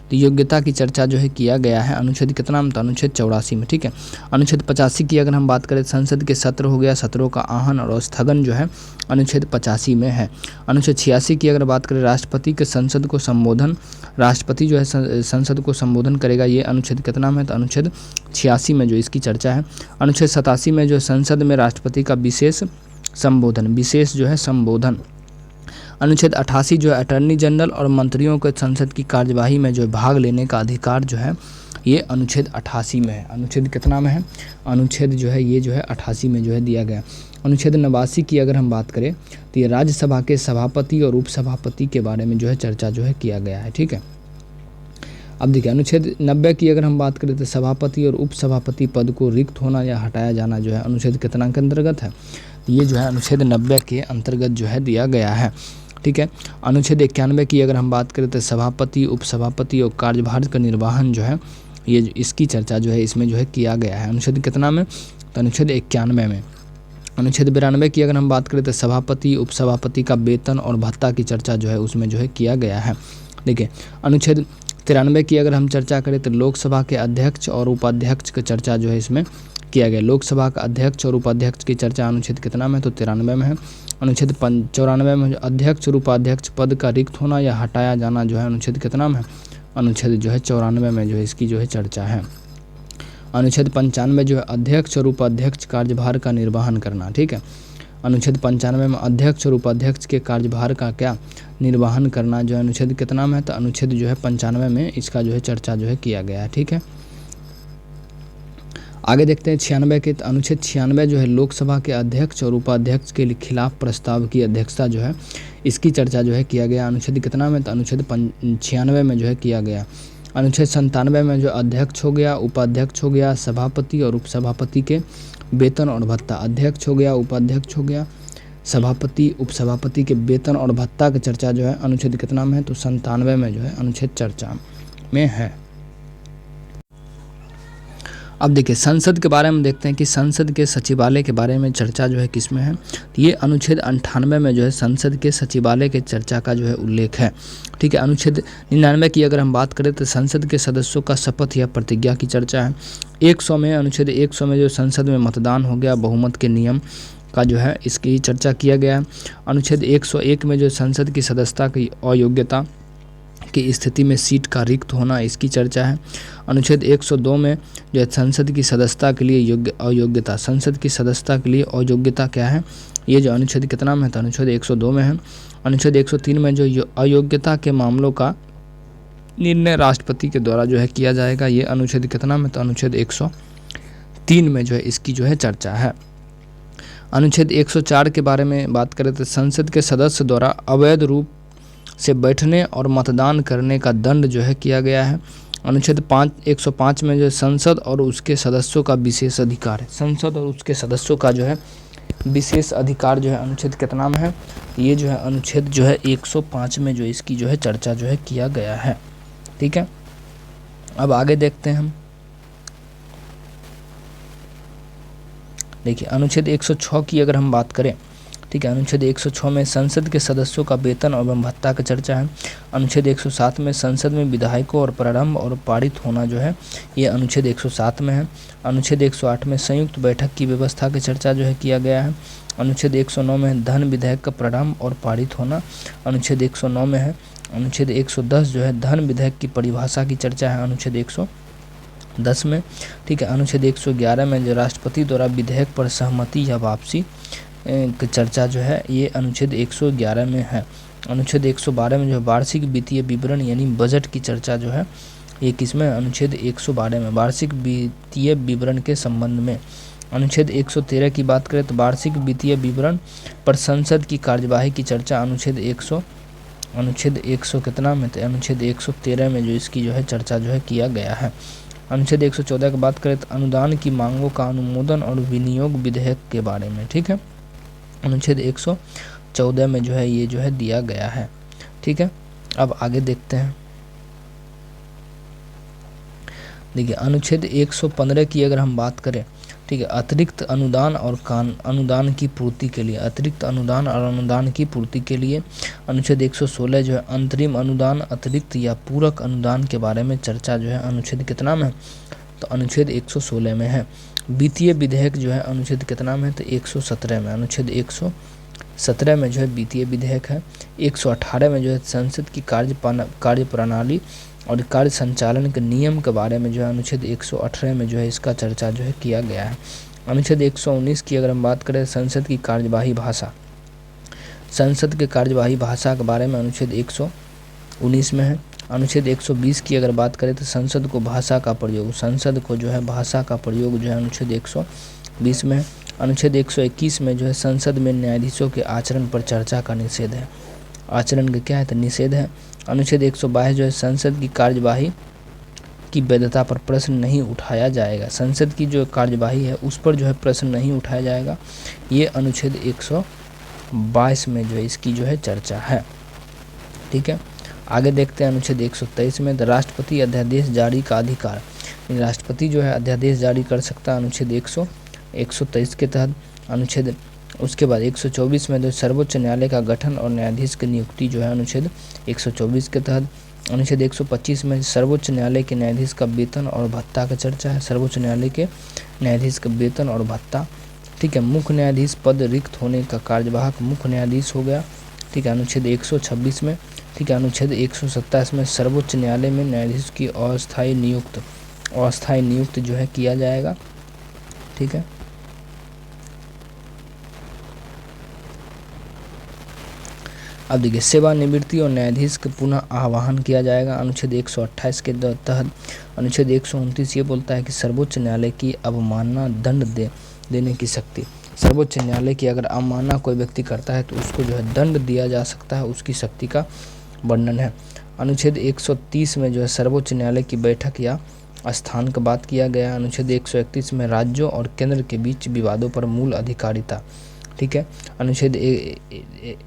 तो योग्यता की चर्चा जो है किया गया है अनुच्छेद कितना में, तो अनुच्छेद 84 में, ठीक है। अनुच्छेद 85 की अगर हम बात करें, संसद के सत्र हो गया, सत्रों का आहन और स्थगन जो है अनुच्छेद 85 में है। अनुच्छेद 86 की अगर बात करें, राष्ट्रपति के संसद को संबोधन, राष्ट्रपति जो है संसद को संबोधन करेगा, ये अनुच्छेद कितना में, तो अनुच्छेद 86 में जो इसकी चर्चा है। अनुच्छेद 87 में जो संसद में राष्ट्रपति का विशेष जो है संबोधन। अनुच्छेद 88 जो है अटॉर्नी जनरल और मंत्रियों के संसद की कार्यवाही में जो भाग लेने का अधिकार जो है ये अनुच्छेद 88 में है। अनुच्छेद कितना में है, अनुच्छेद जो है ये जो है 88 में जो है दिया गया। अनुच्छेद 89 की अगर हम बात करें तो ये राज्यसभा के सभापति और उपसभापति के बारे में जो है चर्चा जो है किया गया है, ठीक है। अब देखिए अनुच्छेद 90 की अगर हम बात करें तो सभापति और उपसभापति पद को रिक्त होना या हटाया जाना जो है अनुच्छेद कितना के अंतर्गत है, ये जो है अनुच्छेद 90 के अंतर्गत जो है दिया गया है, ठीक है। अनुच्छेद 91 की अगर हम बात करें तो सभापति, उपसभापति और कार्यभार का निर्वहन जो है ये इसकी चर्चा जो है इसमें जो है किया गया है। अनुच्छेद कितना में, तो अनुच्छेद 91 में। अनुच्छेद 92 की अगर हम बात करें तो सभापति, उपसभापति का वेतन और भत्ता की चर्चा जो है उसमें जो है किया गया है। देखिए अनुच्छेद 93 की अगर हम चर्चा करें तो लोकसभा के अध्यक्ष और उपाध्यक्ष की चर्चा जो है इसमें किया गया। लोकसभा का अध्यक्ष और उपाध्यक्ष की चर्चा अनुच्छेद कितना में, तो 93 में है। अनुच्छेद 94 में अध्यक्ष और उपाध्यक्ष पद का रिक्त होना या हटाया जाना जो है अनुच्छेद कितना में, अनुच्छेद जो है 94 में जो है इसकी जो है चर्चा है। अनुच्छेद 95 जो है अध्यक्ष और उपाध्यक्ष कार्यभार का निर्वहन करना, ठीक है। अनुच्छेद 95 में अध्यक्ष और उपाध्यक्ष के कार्यभार का क्या निर्वहन करना जो है अनुच्छेद कितना में है, तो अनुच्छेद जो है 95 में इसका जो है चर्चा जो है किया गया है, ठीक है। आगे देखते हैं 96 के, तो अनुच्छेद 96 जो है लोकसभा के अध्यक्ष और उपाध्यक्ष के खिलाफ प्रस्ताव की अध्यक्षता जो है इसकी चर्चा जो है किया गया। अनुच्छेद कितना में, तो अनुच्छेद 96 में जो है किया गया। अनुच्छेद 97 में जो अध्यक्ष हो गया, उपाध्यक्ष हो गया, सभापति और उपसभापति के वेतन और भत्ता, अध्यक्ष हो गया, उपाध्यक्ष हो गया, सभापति उपसभापति के वेतन और भत्ता की चर्चा जो है अनुच्छेद कितना में है, तो 97 में जो है अनुच्छेद चर्चा में है। अब देखिए संसद के बारे में देखते हैं कि संसद के सचिवालय के बारे में चर्चा जो है किस में है, तो ये अनुच्छेद 98 में जो है संसद के सचिवालय के चर्चा का जो है उल्लेख है। ठीक है, अनुच्छेद 99 की अगर हम बात करें तो संसद के सदस्यों का शपथ या प्रतिज्ञा की चर्चा है। 100 में अनुच्छेद 100 में जो संसद में मतदान हो गया बहुमत के नियम का जो है इसकी चर्चा किया गया है। अनुच्छेद 101 में जो संसद की सदस्यता की अयोग्यता की स्थिति में सीट का रिक्त होना इसकी चर्चा है। अनुच्छेद 102 में जो है संसद की सदस्यता के लिए अयोग्यता, संसद की सदस्यता के लिए अयोग्यता क्या है, ये जो अनुच्छेद कितना में है, तो अनुच्छेद 102 में है। अनुच्छेद 103 में जो अयोग्यता के मामलों का निर्णय राष्ट्रपति के द्वारा जो है किया जाएगा, ये अनुच्छेद कितना में, तो अनुच्छेद 103 में जो है इसकी जो है चर्चा है। अनुच्छेद 104 के बारे में बात करें तो संसद के सदस्य द्वारा अवैध रूप से बैठने और मतदान करने का दंड जो है किया गया है। अनुच्छेद 105 में जो है संसद और उसके सदस्यों का विशेष अधिकार है, संसद और उसके सदस्यों का जो है विशेष अधिकार जो है अनुच्छेद कितना में है, ये जो है अनुच्छेद जो है 105 में जो इसकी जो है चर्चा जो है किया गया है। ठीक है, अब आगे देखते हैं हम। देखिए अनुच्छेद 106 की अगर हम बात करें, ठीक है, अनुच्छेद 106 में संसद के सदस्यों का वेतन एवं भत्ता की चर्चा है। अनुच्छेद 107 में संसद में विधायकों और प्रारंभ और पारित होना जो है ये अनुच्छेद 107 में है। अनुच्छेद 108 में संयुक्त बैठक की व्यवस्था की चर्चा जो है किया गया है। अनुच्छेद 109 में धन विधेयक का प्रारंभ और पारित होना अनुच्छेद 109 में है। अनुच्छेद 110 जो है धन विधेयक की परिभाषा की चर्चा है अनुच्छेद 110 में। ठीक है, अनुच्छेद 111 में जो राष्ट्रपति द्वारा विधेयक पर सहमति या वापसी की चर्चा जो है ये अनुच्छेद 111 में है। अनुच्छेद 112 में जो वार्षिक वित्तीय विवरण यानी बजट की चर्चा जो है ये किसमें, अनुच्छेद 112 में, वार्षिक वित्तीय विवरण के संबंध में। अनुच्छेद 113 की बात करें तो वार्षिक वित्तीय विवरण पर संसद की कार्यवाही की चर्चा अनुच्छेद 100 कितना में, तो अनुच्छेद 113 में जो इसकी जो है चर्चा जो है किया गया है। अनुच्छेद 114 की बात करें तो अनुदान की मांगों का अनुमोदन और विनियोग विधेयक के बारे में। ठीक है, अनुच्छेद 114 में जो है ये जो है दिया गया है। ठीक है, अब आगे देखते हैं। देखिए अनुच्छेद 115 की अगर हम बात करें, ठीक है, अतिरिक्त अनुदान और अनुदान की पूर्ति के लिए, अतिरिक्त अनुदान और अनुदान की पूर्ति के लिए अनुच्छेद 116 जो है अंतरिम अनुदान, अतिरिक्त या पूरक अनुदान के बारे में चर्चा जो है अनुच्छेद कितना में, तो अनुच्छेद 116 में है। वित्तीय विधेयक जो है अनुच्छेद कितना में, तो 117 में, अनुच्छेद 117 में जो है वित्तीय विधेयक है। 118 में जो है संसद की कार्य प्रणाली और कार्य संचालन के नियम के बारे में जो है अनुच्छेद 118 में जो है इसका चर्चा जो है किया गया है। अनुच्छेद 119 की अगर हम बात करें संसद की कार्यवाही भाषा, संसद के कार्यवाही भाषा के बारे में अनुच्छेद 119 में है। अनुच्छेद 120 की अगर बात करें तो संसद को भाषा का प्रयोग, संसद को जो है भाषा का प्रयोग जो है अनुच्छेद 120 में है। अनुच्छेद 121 में जो है संसद में न्यायाधीशों के आचरण पर चर्चा का निषेध है, आचरण का क्या है, तो निषेध है। अनुच्छेद 122 जो है संसद की कार्यवाही की वैधता पर प्रश्न नहीं उठाया जाएगा, संसद की जो कार्यवाही है उस पर जो है प्रश्न नहीं उठाया जाएगा, ये अनुच्छेद 122 में जो है इसकी जो है चर्चा है। ठीक है, आगे देखते हैं अनुच्छेद 123 में राष्ट्रपति अध्यादेश जारी का अधिकार, राष्ट्रपति जो है अध्यादेश जारी कर सकता है अनुच्छेद 123 के तहत। अनुच्छेद उसके बाद 124 में जो सर्वोच्च न्यायालय का गठन और न्यायाधीश की नियुक्ति जो है अनुच्छेद 124 के तहत। अनुच्छेद 125 में सर्वोच्च न्यायालय के न्यायाधीश का वेतन और भत्ता का चर्चा है, सर्वोच्च न्यायालय के न्यायाधीश का वेतन और भत्ता। ठीक है, मुख्य न्यायाधीश पद रिक्त होने का कार्यवाहक मुख्य न्यायाधीश हो गया। ठीक है, अनुच्छेद 126 में। ठीक है, अनुच्छेद 127 में सर्वोच्च न्यायालय में न्यायाधीश की अस्थायी नियुक्त जो है किया जाएगा। ठीक है, अब देखिए सेवानिवृत्ति और न्यायाधीश का पुनः आह्वान किया जाएगा अनुच्छेद 128 के तहत। अनुच्छेद 129 ये बोलता है कि सर्वोच्च न्यायालय की अवमानना दंड देने की शक्ति, सर्वोच्च न्यायालय की अगर अवमानना कोई व्यक्ति करता है तो उसको जो है दंड दिया जा सकता है, उसकी शक्ति का वर्णन है। अनुच्छेद 130 में जो है सर्वोच्च न्यायालय की बैठक या स्थान का बात किया गया। अनुच्छेद 131 में राज्यों और केंद्र के बीच विवादों पर मूल अधिकारिता, ठीक है। अनुच्छेद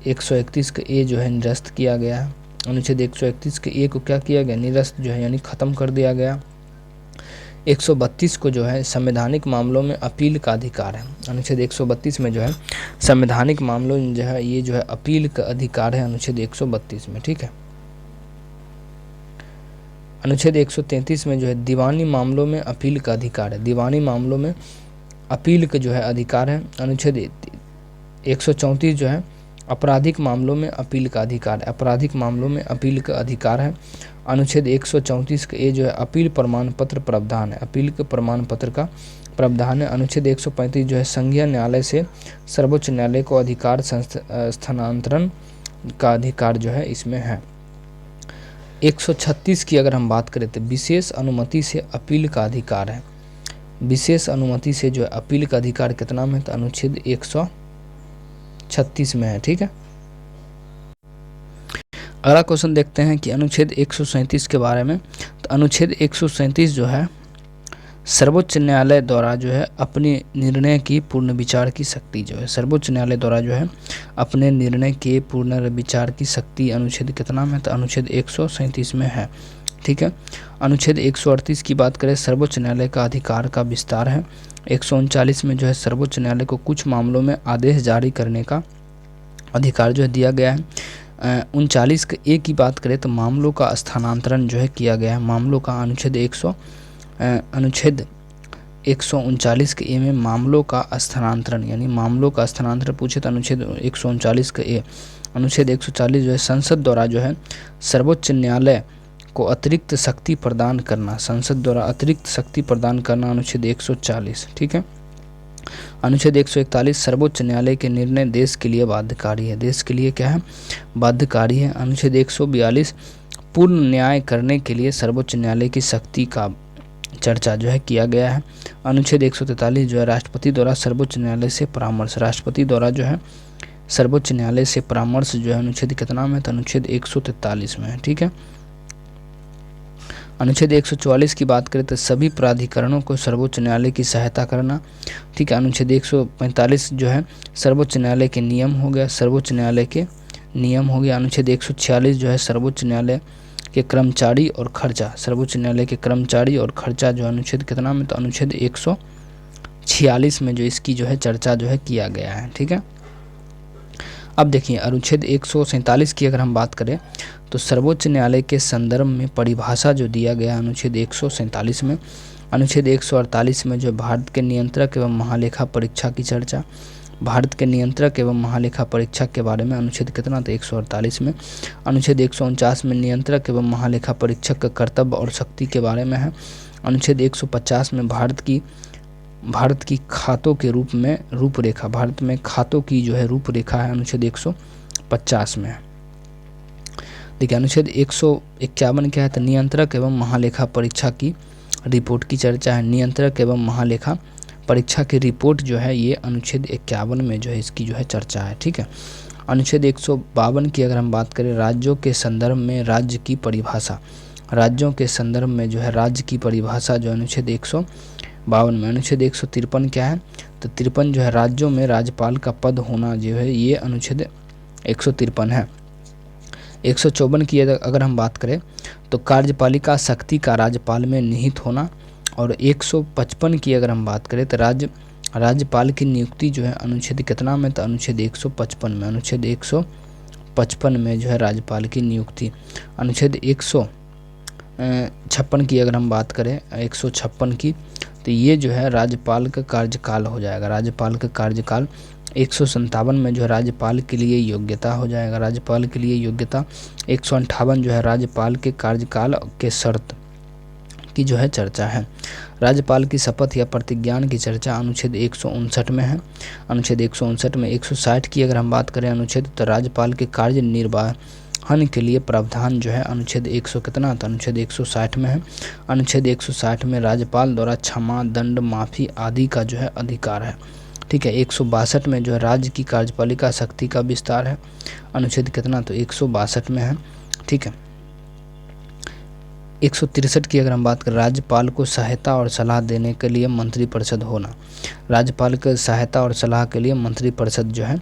131 के ए जो है निरस्त किया गया है। अनुच्छेद 131 के ए को क्या किया गया, निरस्त जो है यानी ख़त्म कर दिया गया। 132 को जो है संवैधानिक मामलों में अपील का अधिकार है। अनुच्छेद 132 में जो है संवैधानिक मामलों में जो है ये जो है अपील का अधिकार है अनुच्छेद 132 में, ठीक है। अनुच्छेद 133 में जो है दीवानी मामलों में अपील का अधिकार है, दीवानी मामलों में अपील का जो है अधिकार है। अनुच्छेद 134 जो है आपराधिक मामलों में अपील का अधिकार है, आपराधिक मामलों में अपील का अधिकार है। अनुच्छेद 134 का ए जो है अपील प्रमाण पत्र प्रावधान है, अपील के प्रमाण पत्र का प्रावधान है। अनुच्छेद 135 जो है संघीय न्यायालय से सर्वोच्च न्यायालय को अधिकार स्थानांतरण का अधिकार जो है इसमें है। 136 की अगर हम बात करें तो विशेष अनुमति से अपील का अधिकार है, विशेष अनुमति से जो है अपील का अधिकार कितना में, तो अनुच्छेद 136 में है, ठीक है। अगला क्वेश्चन देखते हैं कि अनुच्छेद 137 के बारे में। तो अनुच्छेद 137 जो है सर्वोच्च न्यायालय द्वारा जो है अपने निर्णय की पूर्ण विचार की शक्ति जो है, सर्वोच्च न्यायालय द्वारा जो है अपने निर्णय के पूर्ण विचार की शक्ति अनुच्छेद कितना में, तो अनुच्छेद 137 में है, ठीक है। अनुच्छेद 138 की बात करें, सर्वोच्च न्यायालय का अधिकार का विस्तार है। 139 में जो है सर्वोच्च न्यायालय को कुछ मामलों में आदेश जारी करने का अधिकार जो है दिया गया है। 39 के ए की बात करें तो मामलों का स्थानांतरण जो है किया गया है, मामलों का अनुच्छेद 139 के ए में मामलों का स्थानांतरण, यानी मामलों का स्थानांतरण पूछे तो अनुच्छेद 139 के ए। अनुच्छेद 140 जो है संसद द्वारा जो है सर्वोच्च न्यायालय को अतिरिक्त शक्ति प्रदान करना, संसद द्वारा अतिरिक्त शक्ति प्रदान करना, अनुच्छेद 140, ठीक है। अनुच्छेद 141 सर्वोच्च न्यायालय के निर्णय देश के लिए बाध्यकारी है, देश के लिए क्या है, बाध्यकारी है। अनुच्छेद 142 पूर्ण न्याय करने के लिए सर्वोच्च न्यायालय की शक्ति का चर्चा जो है किया गया है। अनुच्छेद 143 जो है राष्ट्रपति द्वारा सर्वोच्च न्यायालय से परामर्श, राष्ट्रपति द्वारा जो है सर्वोच्च न्यायालय से परामर्श जो है अनुच्छेद कितना में, तो अनुच्छेद 143 में है, ठीक है। अनुच्छेद 144 की बात करें तो सभी प्राधिकरणों को सर्वोच्च न्यायालय की सहायता करना, ठीक है। अनुच्छेद 145 जो है सर्वोच्च न्यायालय के नियम हो गया, सर्वोच्च न्यायालय के नियम हो गया। अनुच्छेद 146 जो है सर्वोच्च न्यायालय के कर्मचारी और खर्चा, सर्वोच्च न्यायालय के कर्मचारी और खर्चा जो अनुच्छेद कितना में, तो अनुच्छेद 146 में जो इसकी जो है चर्चा जो है किया गया है, ठीक है। अब देखिए अनुच्छेद 147 की अगर हम बात करें तो सर्वोच्च न्यायालय के संदर्भ में परिभाषा जो दिया गया अनुच्छेद 147 में। अनुच्छेद 148 में जो भारत के नियंत्रक एवं महालेखा परीक्षा की चर्चा, भारत के नियंत्रक एवं महालेखा परीक्षक के बारे में अनुच्छेद कितना, तो 148 में। अनुच्छेद 149 में नियंत्रक एवं महालेखा परीक्षक का कर्तव्य और शक्ति के बारे में है। अनुच्छेद 150 में भारत की खातों के रूप में रूपरेखा, भारत में खातों की जो है रूपरेखा है, अनुच्छेद 150 में है। देखिए अनुच्छेद 151 क्या है, तो नियंत्रक एवं महालेखा परीक्षा की रिपोर्ट की चर्चा है, नियंत्रक एवं महालेखा परीक्षा की रिपोर्ट जो है ये अनुच्छेद 51 में जो है इसकी जो है चर्चा है, ठीक है। अनुच्छेद 152 की अगर हम बात करें राज्यों के संदर्भ में राज्य की परिभाषा, राज्यों के संदर्भ में जो है राज्य की परिभाषा जो अनुच्छेद 152 में। अनुच्छेद 153 क्या है, तो 53 जो है राज्यों में राज्यपाल का पद होना जो है ये अनुच्छेद 153 है। 154 की अगर हम बात करें तो कार्यपालिका शक्ति का राज्यपाल में निहित होना, और 155 की अगर हम बात करें तो राज्यपाल की नियुक्ति जो है अनुच्छेद कितना में, तो अनुच्छेद 155 में, अनुच्छेद 155 में जो है राज्यपाल की नियुक्ति। अनुच्छेद 156 की अगर हम बात करें 156 की, तो ये जो है राज्यपाल का कार्यकाल हो जाएगा, राज्यपाल का कार्यकाल। 157 में जो है राज्यपाल के लिए योग्यता हो जाएगा, राज्यपाल के लिए योग्यता। 158 जो है राज्यपाल के कार्यकाल के शर्त की जो है चर्चा है। राज्यपाल की शपथ या प्रतिज्ञान की चर्चा अनुच्छेद 159 में है। अनुच्छेद 159 में 160 की अगर हम बात करें अनुच्छेद, तो राज्यपाल के कार्य निर्वाहन के लिए प्रावधान जो है अनुच्छेद 100 कितना, तो अनुच्छेद 160 में है। अनुच्छेद 160 में राज्यपाल द्वारा क्षमा, दंड, माफ़ी आदि का जो है अधिकार है, ठीक है। 162 में जो है राज्य की कार्यपालिका शक्ति का विस्तार है, अनुच्छेद कितना, तो 162 में है, ठीक है। 163 की अगर हम बात करें, राज्यपाल को सहायता और सलाह देने के लिए मंत्रिपरिषद होना। राज्यपाल के सहायता और सलाह के लिए मंत्रिपरिषद जो है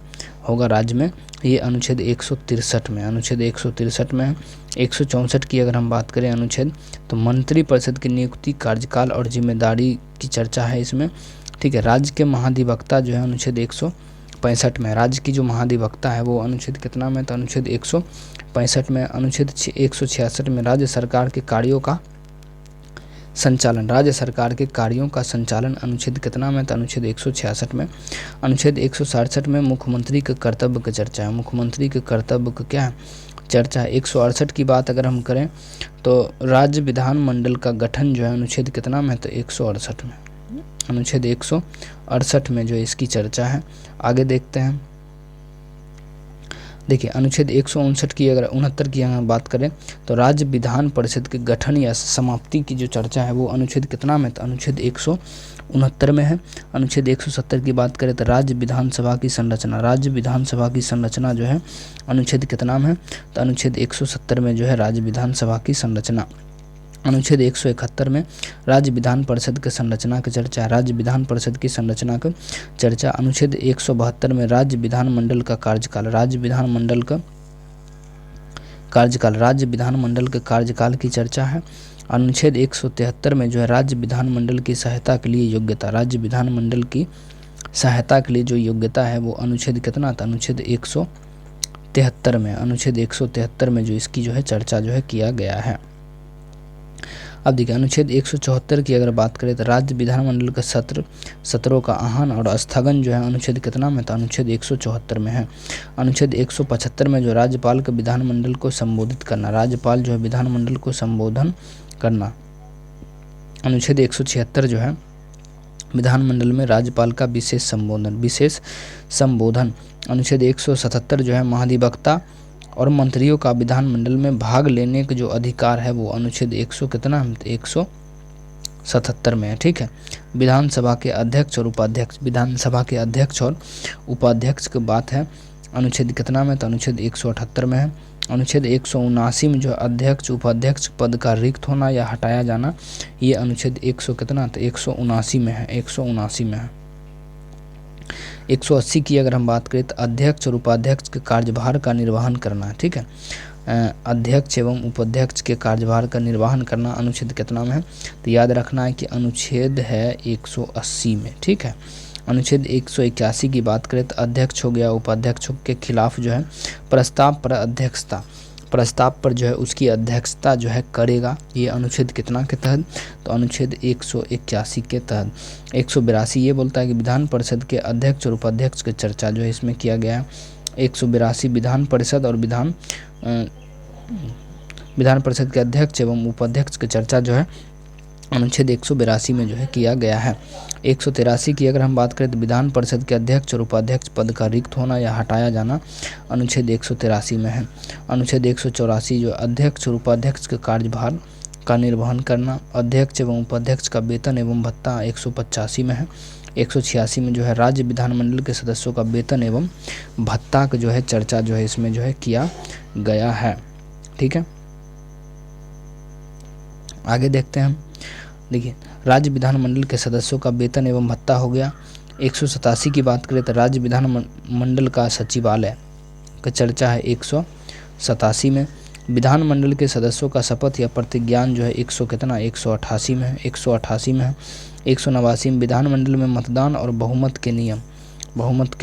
होगा राज्य में, ये अनुच्छेद 163 में, अनुच्छेद 163 में है। 164 की अगर हम बात करें अनुच्छेद, तो मंत्रिपरिषद की नियुक्ति, कार्यकाल और जिम्मेदारी की चर्चा है इसमें, ठीक है। राज्य के महाधिवक्ता जो है अनुच्छेद 165 में, राज्य की जो महाधिवक्ता है वो अनुच्छेद कितना में, तो अनुच्छेद 165 में। अनुच्छेद 166 में राज्य सरकार के कार्यों का संचालन, राज्य सरकार के कार्यों का संचालन अनुच्छेद कितना में, तो अनुच्छेद 166 में। अनुच्छेद 167 में मुख्यमंत्री के कर्तव्य की चर्चा है, मुख्यमंत्री के कर्तव्य का क्या है, चर्चा है। 168 की बात अगर हम करें तो राज्य विधानमंडल का गठन जो है अनुच्छेद कितना में, तो 168 में, अनुच्छेद 168 में जो इसकी चर्चा है। आगे देखते हैं, देखिए अनुच्छेद 159 की अगर 69 की अगर बात करें तो राज्य विधान परिषद के गठन या समाप्ति की जो चर्चा है वो अनुच्छेद कितना में, तो अनुच्छेद 169 में है। अनुच्छेद 170 की बात करें तो राज्य विधानसभा की संरचना, राज्य विधानसभा की संरचना जो है अनुच्छेद कितना में है, तो अनुच्छेद 170 में जो है राज्य विधानसभा की संरचना। अनुच्छेद 171 में राज्य विधान परिषद के संरचना की चर्चा, राज्य विधान परिषद की संरचना की चर्चा। अनुच्छेद 172 में राज्य विधानमंडल का कार्यकाल, राज्य विधानमंडल का कार्यकाल, राज्य विधानमंडल के कार्यकाल की चर्चा है। अनुच्छेद 173 में जो है राज्य विधानमंडल की सहायता के लिए योग्यता, राज्य विधानमंडल की सहायता के लिए जो योग्यता है वो अनुच्छेद कितना था, अनुच्छेद 173 में, अनुच्छेद 173 में जो इसकी जो है चर्चा जो है किया गया है। अब देखिए अनुच्छेद 174 की अगर बात करें तो राज्य विधानमंडल के सत्रों का आहन और स्थगन जो है अनुच्छेद कितना में, तो अनुच्छेद 174 में है। अनुच्छेद 175 में जो राज्यपाल के विधानमंडल को संबोधित करना, राज्यपाल जो है विधानमंडल को संबोधन करना। अनुच्छेद 176 जो है विधानमंडल में राज्यपाल का विशेष संबोधन। अनुच्छेद 177 जो है महाधिवक्ता और मंत्रियों का विधानमंडल में भाग लेने का जो अधिकार है वो अनुच्छेद 100 कितना, 177 में है, ठीक है। विधानसभा के अध्यक्ष और उपाध्यक्ष, विधानसभा के अध्यक्ष और उपाध्यक्ष की बात है अनुच्छेद कितना में, तो अनुच्छेद 178 में है। अनुच्छेद 179 में जो अध्यक्ष उपाध्यक्ष पद का रिक्त होना या हटाया जाना, ये अनुच्छेद 100 कितना, तो 179 में है, 179 में है। 180 की अगर हम बात करें तो अध्यक्ष और उपाध्यक्ष के कार्यभार का निर्वहन करना, ठीक है। अध्यक्ष एवं उपाध्यक्ष के कार्यभार का निर्वहन करना अनुच्छेद कितना में है, तो याद रखना है कि अनुच्छेद है 180 में, ठीक है। अनुच्छेद 181 की बात करें तो अध्यक्ष हो गया, उपाध्यक्ष के खिलाफ जो है प्रस्ताव पर अध्यक्षता, प्रस्ताव पर जो है उसकी अध्यक्षता जो है करेगा, ये अनुच्छेद कितना के तहत, तो अनुच्छेद 181 के तहत। 182 ये बोलता है कि विधान परिषद के अध्यक्ष और उपाध्यक्ष की चर्चा जो है इसमें किया गया है। 182 विधान परिषद और विधान परिषद के अध्यक्ष एवं उपाध्यक्ष की चर्चा जो है अनुच्छेद 182 में जो है किया गया है। 183 की अगर हम बात करें तो विधान परिषद के अध्यक्ष और उपाध्यक्ष पद का रिक्त होना या हटाया जाना अनुच्छेद 183 में है। अनुच्छेद 184 जो अध्यक्ष और उपाध्यक्ष के कार्यभार का निर्वहन करना, अध्यक्ष एवं उपाध्यक्ष का वेतन एवं भत्ता 185 में है। 186 में जो है राज्य विधानमंडल के सदस्यों का वेतन एवं भत्ता का जो है चर्चा जो है इसमें जो है किया गया है, ठीक है। आगे देखते हैं हम, देखिए राज्य विधानमंडल के सदस्यों का वेतन एवं भत्ता हो गया। 187 की बात करें तो राज्य विधानमंडल का सचिवालय का चर्चा है 187 में। विधानमंडल के सदस्यों का शपथ या प्रतिज्ञान जो है 188 में है, 188 में है। 189 में विधानमंडल में मतदान और बहुमत के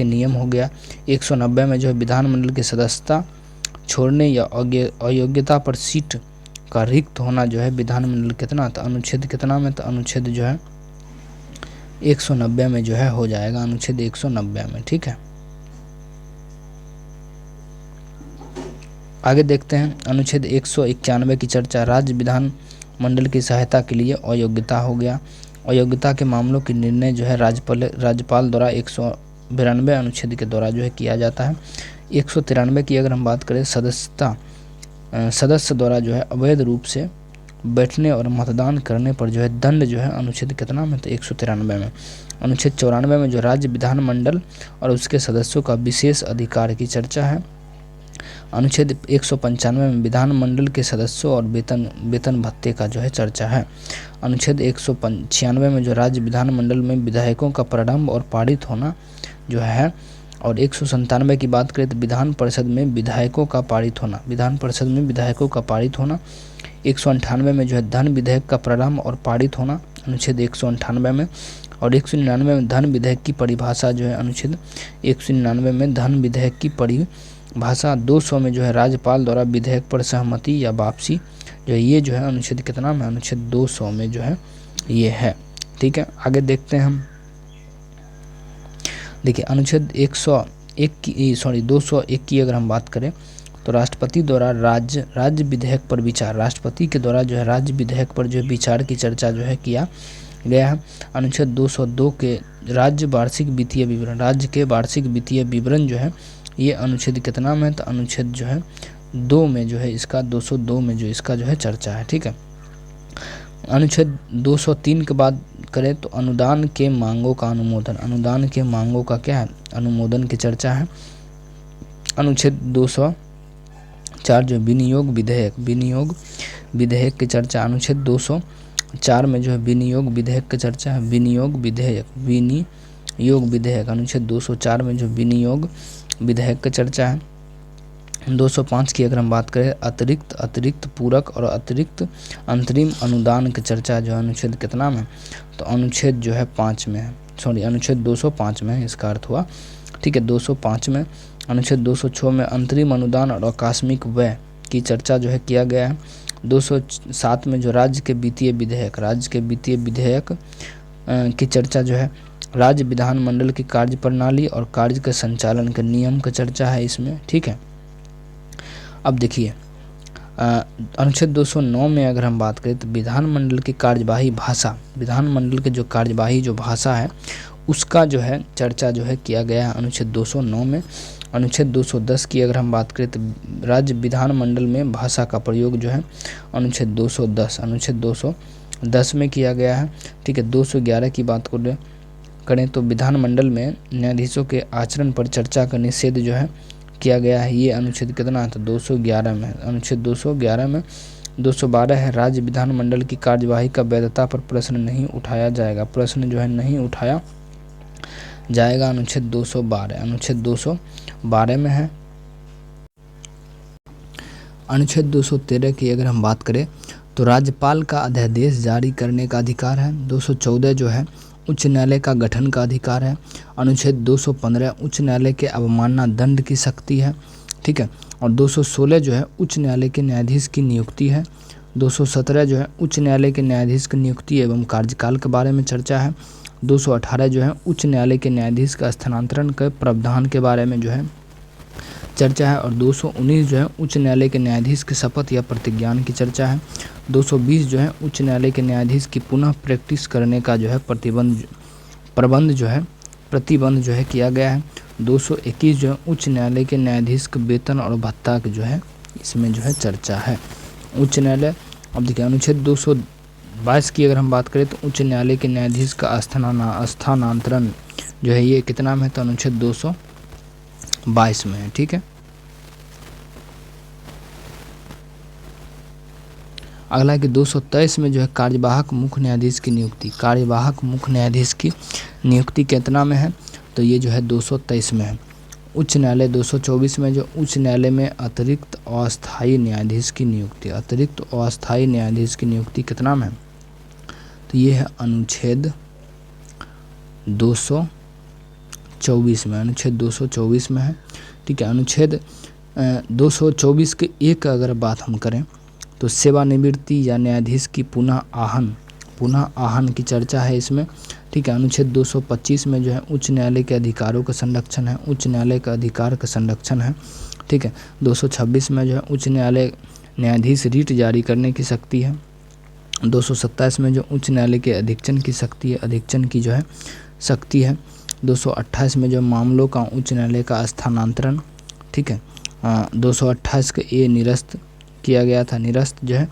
नियम हो गया। 190 में जो है विधानमंडल की सदस्यता छोड़ने या अयोग्यता पर सीट का रिक्त होना जो है विधानमंडल कितना, तो अनुच्छेद कितना में, तो अनुच्छेद जो है 190 में जो है हो जाएगा, अनुच्छेद 190 में, ठीक है। आगे देखते हैं अनुच्छेद 191 की चर्चा, राज्य विधानमंडल की सहायता के लिए अयोग्यता हो गया। अयोग्यता के मामलों की निर्णय जो है राज्यपाल द्वारा 192 अनुच्छेद के द्वारा जो है किया जाता है। 193 की अगर हम बात करें सदस्य द्वारा जो है अवैध रूप से बैठने और मतदान करने पर जो है दंड जो है अनुच्छेद कितना में, तो 193 में। अनुच्छेद 94 में जो राज्य विधानमंडल और उसके सदस्यों का विशेष अधिकार की चर्चा है। अनुच्छेद 195 में विधानमंडल के सदस्यों और वेतन भत्ते का जो है चर्चा है। अनुच्छेद 196 में जो राज्य विधानमंडल में विधायकों का प्रारंभ और पारित होना जो है, और 197 की बात करें तो विधान परिषद में विधायकों का पारित होना, विधान परिषद में विधायकों का पारित होना। 198 में जो है धन विधेयक का प्रारंभ और पारित होना अनुच्छेद 198 में, और 199 में धन विधेयक की परिभाषा जो है अनुच्छेद 199 में धन विधेयक की परिभाषा। 200 में जो है राज्यपाल द्वारा विधेयक पर सहमति या वापसी जो है, ये जो है अनुच्छेद कितना में, अनुच्छेद 200 में जो है ये है। ठीक है, आगे देखते हैं हम। देखिए अनुच्छेद 201 की अगर हम बात करें तो राष्ट्रपति द्वारा राज्य विधेयक पर विचार, राष्ट्रपति के द्वारा जो है राज्य विधेयक पर जो है विचार की चर्चा जो है किया गया है। अनुच्छेद 202 के राज्य वार्षिक वित्तीय विवरण, राज्य के वार्षिक वित्तीय विवरण जो है ये अनुच्छेद कितना में, तो अनुच्छेद जो है 2 में जो है इसका 202 में जो इसका जो है चर्चा है। ठीक है, अनुच्छेद 203 के बाद करें तो अनुदान के मांगों का अनुमोदन, अनुदान के मांगों का क्या है, अनुमोदन की चर्चा है। अनुच्छेद 204 जो विनियोग विधेयक की चर्चा, अनुच्छेद 204 में जो है विनियोग विधेयक की चर्चा है। विनियोग विधेयक अनुच्छेद 204 में जो विनियोग विधेयक की चर्चा है। 205 की अगर हम बात करें अतिरिक्त पूरक और अतिरिक्त अंतरिम अनुदान की चर्चा जो है अनुच्छेद कितना में, तो अनुच्छेद जो है 5 में है, अनुच्छेद 205 में है, इसका अर्थ हुआ। ठीक है, 205 में। अनुच्छेद 206 में अंतरिम अनुदान और आकस्मिक व्यय की चर्चा जो है किया गया है। 207 में जो राज्य के वित्तीय विधेयक की चर्चा जो है राज्य विधानमंडल की कार्य प्रणाली और कार्य के संचालन के नियम की चर्चा है इसमें। ठीक है, अब देखिए अनुच्छेद 209 में अगर हम बात करें तो विधानमंडल की कार्यवाही भाषा, विधानमंडल के जो कार्यवाही जो भाषा है उसका जो है चर्चा जो है किया गया है अनुच्छेद 209 में। अनुच्छेद 210 की अगर हम बात करें तो राज्य विधानमंडल में भाषा का प्रयोग जो है अनुच्छेद 210 में किया गया है। ठीक है, 211 की बात करें तो विधानमंडल में न्यायाधीशों के आचरण पर चर्चा का निषेध जो है किया गया है, ये अनुच्छेद कितना है, तो 211 में। अनुच्छेद 211 में 212 है राज्य विधानमंडल की कार्यवाही का वैधता पर प्रश्न नहीं उठाया जाएगा, प्रश्न जो है नहीं उठाया जाएगा, अनुच्छेद 212 में है। अनुच्छेद 213 की अगर हम बात करें तो राज्यपाल का अध्यादेश जारी करने का अधिकार है। 214 जो है उच्च न्यायालय का गठन का अधिकार है। अनुच्छेद 215 उच्च न्यायालय के अवमानना दंड की शक्ति है। ठीक है, और 216 जो है उच्च न्यायालय के न्यायाधीश की नियुक्ति है। 217 जो है उच्च न्यायालय के न्यायाधीश की नियुक्ति एवं कार्यकाल के बारे में चर्चा है। 218 जो है उच्च न्यायालय के न्यायाधीश का स्थानांतरण के प्रावधान के बारे में जो है चर्चा है। और 219 जो है उच्च न्यायालय के न्यायाधीश की शपथ या प्रतिज्ञान की चर्चा है। 220 जो है उच्च न्यायालय के न्यायाधीश की पुनः प्रैक्टिस करने का जो है प्रतिबंध जो है किया गया है। 221 जो है उच्च न्यायालय के न्यायाधीश के वेतन और भत्ता की जो है इसमें जो है चर्चा है। उच्च न्यायालय, अब देखिए अनुच्छेद 222 की अगर हम बात करें तो उच्च न्यायालय के न्यायाधीश का स्थानांतरण जो है ये कितना में है, तो अनुच्छेद 222 में है। ठीक है, अगला है कि 223 में जो है कार्यवाहक मुख्य न्यायाधीश की नियुक्ति, कार्यवाहक मुख्य न्यायाधीश की नियुक्ति कितना में है, तो ये जो है 223 में है। उच्च न्यायालय 224 में जो उच्च न्यायालय में अतिरिक्त अस्थायी न्यायाधीश की नियुक्ति, अतिरिक्त अस्थायी न्यायाधीश की नियुक्ति कितना में है, तो ये है अनुच्छेद 224 में, अनुच्छेद 224 में है। ठीक है, अनुच्छेद 224 के एक अगर बात हम करें तो सेवानिवृत्ति या न्यायाधीश की पुनः आहन की चर्चा है इसमें। ठीक है, अनुच्छेद 225 में जो है उच्च न्यायालय के अधिकारों का संरक्षण है, उच्च न्यायालय का अधिकार का संरक्षण है। ठीक है, 226 में जो है उच्च न्यायालय न्यायाधीश रीट जारी करने की शक्ति है। 227 में जो उच्च न्यायालय के अधीक्षण की शक्ति है, अधीक्षण की जो है शक्ति है। 228 में जो मामलों का उच्च न्यायालय का स्थानांतरण। ठीक है, 228 के ए निरस्त किया गया था, निरस्त जो है।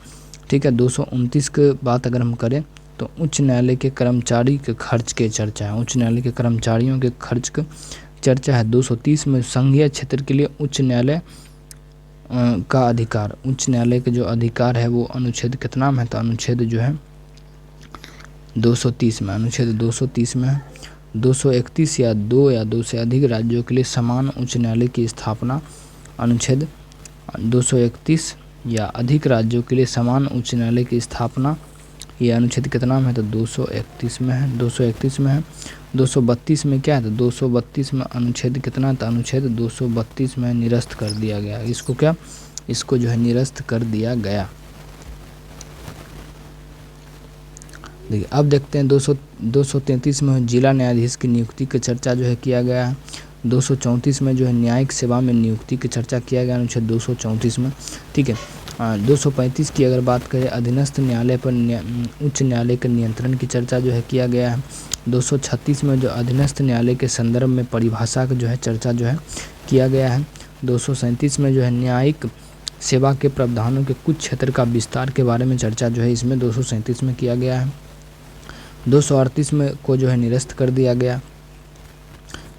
ठीक है, 229 के बात अगर हम करें तो उच्च न्यायालय के कर्मचारी के खर्च के चर्चा है, उच्च न्यायालय के कर्मचारियों के खर्च की चर्चा है। 230 में संघीय क्षेत्र के लिए उच्च न्यायालय का अधिकार, उच्च न्यायालय के जो अधिकार है वो अनुच्छेद कितना में है, तो अनुच्छेद जो है 230 में, अनुच्छेद 230 में है। 231 या 2 या 2 से अधिक राज्यों के लिए समान उच्च न्यायालय की स्थापना, अनुच्छेद 231 या अधिक राज्यों के लिए समान उच्च न्यायालय की स्थापना, ये अनुच्छेद कितना में है, तो 231 में है, 231 में है। 232 में क्या है, तो 232 में अनुच्छेद कितना, तो अनुच्छेद 232 में निरस्त कर दिया गया। इसको क्या, इसको जो है निरस्त कर दिया गया। देखिए अब देखते हैं 233 में जिला न्यायाधीश की नियुक्ति की चर्चा जो है किया गया है। 234 में जो है न्यायिक सेवा में नियुक्ति की चर्चा किया गया अनुच्छेद 234 में, ठीक है। 235 की अगर बात करें अधीनस्थ न्यायालय पर उच्च न्यायालय के नियंत्रण की चर्चा जो है किया गया है। 236 में जो अधीनस्थ न्यायालय के संदर्भ में परिभाषा का जो है चर्चा जो है किया गया है। 237 में जो है न्यायिक सेवा के प्रावधानों के कुछ क्षेत्र का विस्तार के बारे में चर्चा जो है इसमें 237 में किया गया है। 238 में को जो है निरस्त कर दिया गया।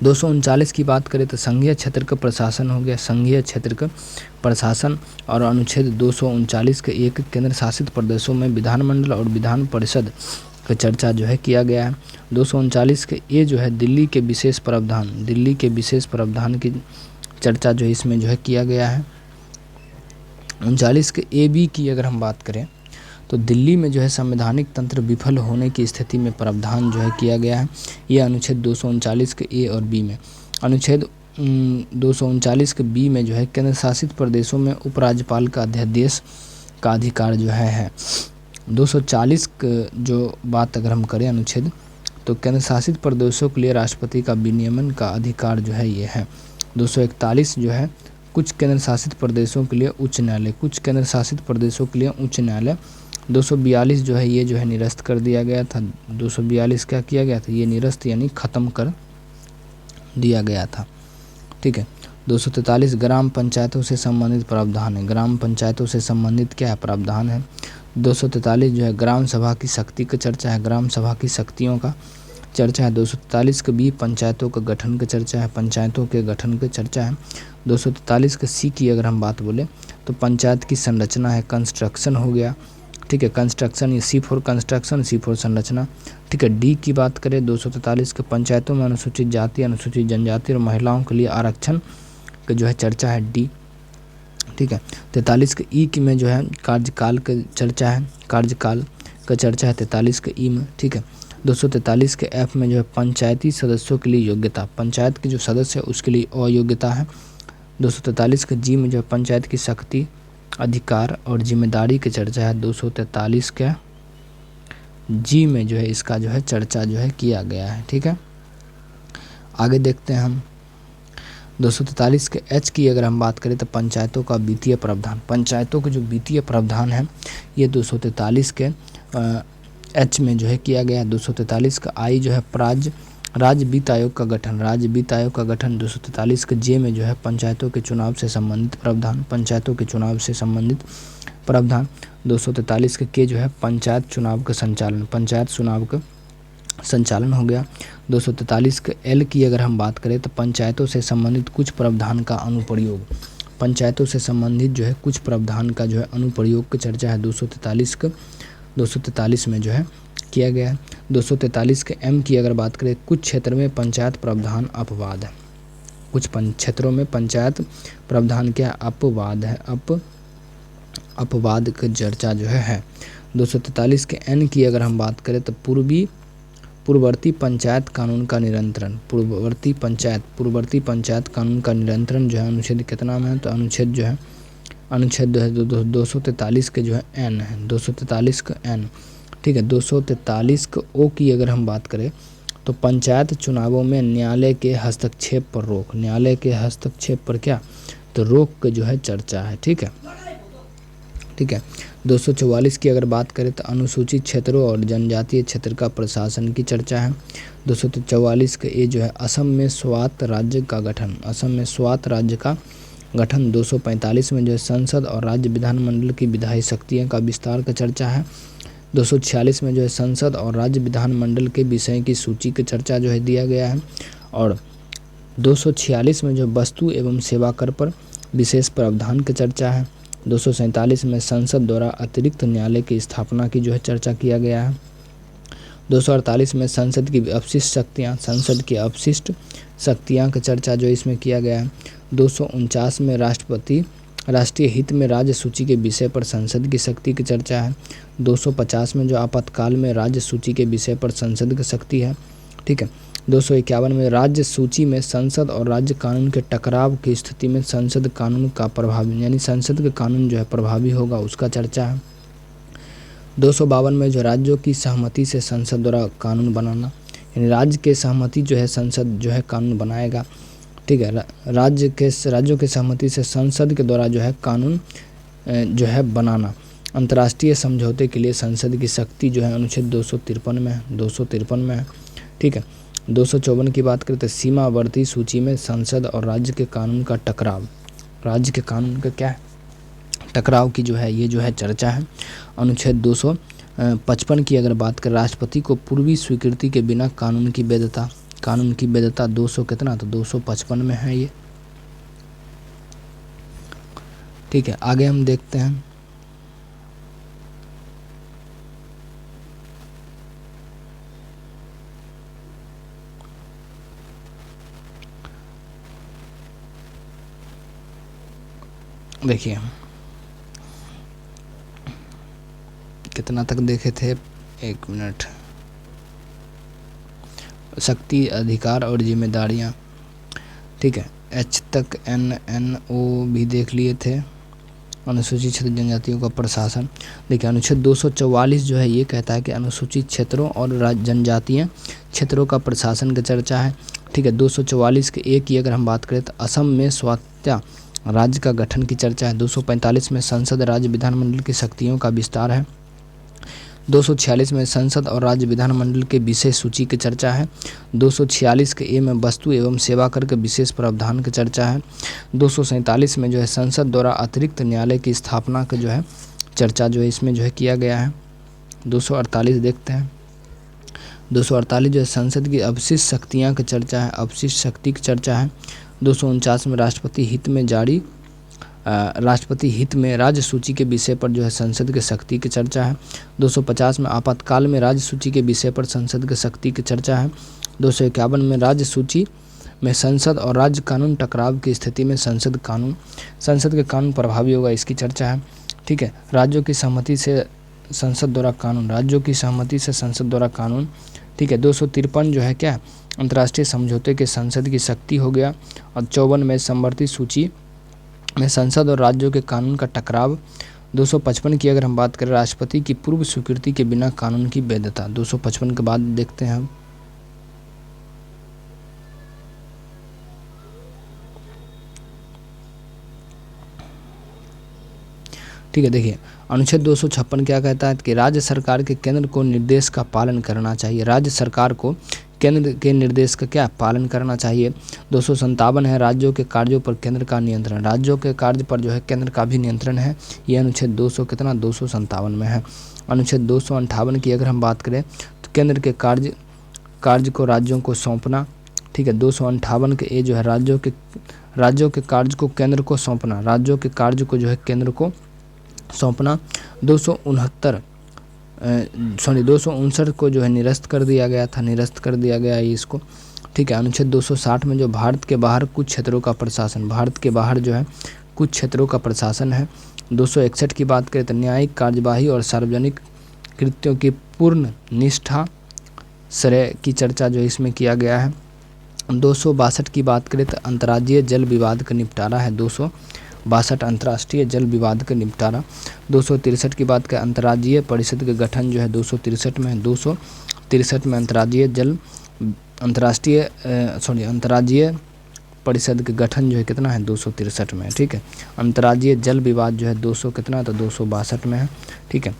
239 की बात करें तो संघीय क्षेत्र का प्रशासन हो गया, संघीय क्षेत्र का प्रशासन, और अनुच्छेद 239 के एक केंद्र शासित प्रदेशों में विधानमंडल और विधान परिषद का चर्चा जो है किया गया है। 239 के ये जो है दिल्ली के विशेष प्रावधान, दिल्ली के विशेष प्रावधान की चर्चा जो है इसमें जो है किया गया है। 39 के ए बी की अगर हम बात करें तो दिल्ली में जो है संवैधानिक तंत्र विफल होने की स्थिति में प्रावधान जो है किया गया है। यह अनुच्छेद 239 के ए और बी में। अनुच्छेद 239 के बी में जो है केंद्र शासित प्रदेशों में उपराज्यपाल का अध्यादेश का अधिकार जो है। 240 जो बात अगर हम करें अनुच्छेद, तो केंद्र शासित प्रदेशों के लिए राष्ट्रपति का विनियमन का अधिकार जो है ये है। 241 जो है कुछ केंद्र शासित प्रदेशों के लिए उच्च न्यायालय, कुछ केंद्र शासित प्रदेशों के लिए उच्च न्यायालय। 242 जो है ये जो है निरस्त कर दिया गया था। 242 क्या किया गया था, ये निरस्त यानी ख़त्म कर दिया गया था, ठीक है। 243 ग्राम पंचायतों से संबंधित प्रावधान है, ग्राम पंचायतों से संबंधित क्या है, प्रावधान है। 243 जो है ग्राम सभा की शक्ति का चर्चा है, ग्राम सभा की शक्तियों का चर्चा है। 243 के बी पंचायतों का गठन की चर्चा है, पंचायतों के गठन की चर्चा है। 243 के सी की अगर हम बात बोले तो पंचायत की संरचना है, कंस्ट्रक्शन हो गया, ठीक है, कंस्ट्रक्शन, ये सी फॉर कंस्ट्रक्शन, सी फॉर संरचना, ठीक है। डी की बात करें 243 के पंचायतों में अनुसूचित जाति, अनुसूचित जनजाति और महिलाओं के लिए आरक्षण का जो है चर्चा है, डी, ठीक है। 43 के ई की में जो है कार्यकाल का चर्चा है, कार्यकाल का चर्चा है 43 के ई में, ठीक है। 243 के एफ में जो है पंचायती सदस्यों के लिए योग्यता, पंचायत के जो सदस्य है उसके लिए अयोग्यता है। 243 के जी में जो है पंचायत की शक्ति, अधिकार और जिम्मेदारी की चर्चा है। 243 के जी में जो है इसका जो है चर्चा जो है किया गया है, ठीक है। आगे देखते हैं हम 243 के एच की अगर हम बात करें तो पंचायतों का वित्तीय प्रावधान, पंचायतों के जो वित्तीय प्रावधान है ये 243 के एच में जो है किया गया है। 243 का आई जो है राज्य वित्त आयोग का गठन, राज्य वित्त आयोग का गठन। 243 के जे में जो है पंचायतों के चुनाव से संबंधित प्रावधान, पंचायतों के चुनाव से संबंधित प्रावधान। 243 के जो है पंचायत चुनाव का संचालन, पंचायत चुनाव का संचालन हो गया। 243 के एल की अगर हम बात करें तो पंचायतों से संबंधित कुछ प्रावधान का अनुप्रयोग, पंचायतों से संबंधित जो है कुछ प्रावधान का जो है अनुप्रयोग की चर्चा है 243 में जो है किया गया है। 243 के एम की अगर बात करें कुछ क्षेत्र में पंचायत प्रावधान अपवाद है, कुछ क्षेत्रों में पंचायत प्रावधान क्या अपवाद है, अपवाद की चर्चा जो है। 243 के एन की अगर हम बात करें तो पूर्ववर्ती पंचायत कानून का नियंत्रण, पूर्ववर्ती पंचायत कानून का नियंत्रण जो है अनुच्छेद कितना में है, तो अनुच्छेद जो है अनुच्छेद 243 के जो है एन है, 243 का एन, ठीक है। 243 का ओ की अगर हम बात करें तो पंचायत चुनावों में न्यायालय के हस्तक्षेप पर रोक, न्यायालय के हस्तक्षेप पर क्या, तो रोक का जो है चर्चा है, ठीक है, ठीक है। 244 की अगर बात करें तो अनुसूचित क्षेत्रों और जनजातीय क्षेत्र का प्रशासन की चर्चा है। 244 के ये जो है असम में स्वायत्त राज्य का गठन, असम में स्वायत्त राज्य का गठन। 245 में जो है संसद और राज्य विधानमंडल की विधायी शक्तियों का विस्तार का चर्चा है। 246 में जो है संसद और राज्य विधानमंडल के विषय की सूची की चर्चा जो है दिया गया है। और 246 में जो वस्तु एवं सेवा कर पर विशेष प्रावधान की चर्चा है। 247 में संसद द्वारा अतिरिक्त न्यायालय की स्थापना की जो है चर्चा किया गया है। 248 में संसद की अपशिष्ट शक्तियाँ की चर्चा जो इसमें किया गया है। 249 में राष्ट्रीय हित में राज्य सूची के विषय पर संसद की शक्ति की चर्चा है। 250 में जो आपातकाल में राज्य सूची के विषय पर संसद की शक्ति है, ठीक है। 251 में राज्य सूची में संसद और राज्य कानून के टकराव की स्थिति में संसद कानून का प्रभावी, यानी संसद का कानून जो है प्रभावी होगा, उसका चर्चा है। 252 में जो राज्यों की सहमति से संसद द्वारा कानून बनाना, यानी राज्य के सहमति जो है संसद जो है कानून बनाएगा, ठीक है। राज्यों के सहमति से संसद के द्वारा जो है कानून जो है बनाना। अंतर्राष्ट्रीय समझौते के लिए संसद की शक्ति जो है अनुच्छेद 253 में है, ठीक है। 254 की बात करें तो सीमावर्ती सूची में संसद और राज्य के कानून का टकराव, राज्य के कानून का क्या है टकराव की जो है ये जो है चर्चा है। अनुच्छेद 255 की अगर बात करें, राष्ट्रपति को पूर्वी स्वीकृति के बिना कानून की वैधता 255 में है ये, ठीक है। आगे हम देखते हैं। देखिए कितना तक देखे थे, 1 मिनट। शक्ति, अधिकार और जिम्मेदारियां, ठीक है। H तक NNO भी देख लिए थे। अनुसूचित क्षेत्र जनजातियों का प्रशासन, देखिए अनुच्छेद 244 जो है ये कहता है कि अनुसूचित क्षेत्रों और जनजातीय क्षेत्रों का प्रशासन की चर्चा है, ठीक है। 244 के 1 की अगर हम बात करें तो असम में स्वायत्त राज्य का गठन की चर्चा है। 245 में संसद राज्य विधानमंडल की शक्तियों का विस्तार है। 246 में संसद और राज्य विधानमंडल के विशेष सूची की चर्चा है। 246 के ए में वस्तु एवं सेवा कर के विशेष प्रावधान की चर्चा है। 247 में जो है संसद द्वारा अतिरिक्त न्यायालय की स्थापना का जो है चर्चा जो है इसमें जो है किया गया है। 248 देखते हैं। 248 जो है संसद की अपशिष्ट शक्तियाँ की चर्चा है, अपशिष्ट शक्ति की चर्चा है। 249 में राष्ट्रपति हित में राज्य सूची के विषय पर जो है संसद की शक्ति की चर्चा है। 250 में आपातकाल में राज्य सूची के विषय पर संसद की शक्ति की चर्चा है। 251 में राज्य सूची में संसद और राज्य कानून टकराव की स्थिति में संसद के कानून प्रभावी होगा, इसकी चर्चा है, ठीक है। राज्यों की सहमति से संसद द्वारा कानून, ठीक है। 253 जो है क्या अंतर्राष्ट्रीय समझौते के संसद की शक्ति हो गया। और 54 में समवर्ती सूची में संसद और राज्यों के कानून का टकराव। 255 की अगर हम बात करें, राष्ट्रपति की पूर्व स्वीकृति के बिना कानून की वैधता। 255 के बाद देखते हैं हम। ठीक है, देखिए अनुच्छेद 256 क्या कहता है कि राज्य सरकार के केंद्र को निर्देश का पालन करना चाहिए। राज्य सरकार को केंद्र के निर्देश का क्या पालन करना चाहिए। 257 है राज्यों के कार्यों पर केंद्र का नियंत्रण। राज्यों के कार्य पर जो है केंद्र का भी नियंत्रण है। ये अनुच्छेद 257 में है। अनुच्छेद 258 की अगर हम बात करें तो केंद्र के कार्य को राज्यों को सौंपना, ठीक है। 258 के ए जो है राज्यों के कार्य को केंद्र को सौंपना, राज्यों के कार्य को जो है केंद्र को सौंपना। 259 को जो है निरस्त कर दिया गया है इसको, ठीक है। अनुच्छेद 260 में जो भारत के बाहर कुछ क्षेत्रों का प्रशासन है। 261 की बात करें तो न्यायिक कार्यवाही और सार्वजनिक कृत्यों की पूर्ण निष्ठा श्रेय की चर्चा जो इसमें किया गया है। 262 की बात करें तो अंतर्राज्यीय जल विवाद का निपटारा है। 262 अंतर्राष्ट्रीय जल विवाद का निपटारा। 263 की बात करें अंतर्राज्यीय परिषद का गठन जो है 263 में है। 263 में अंतर्राज्यीय परिषद के गठन जो है कितना है 263 में, ठीक है। अंतर्राज्यीय जल विवाद जो है 262 में है, ठीक है।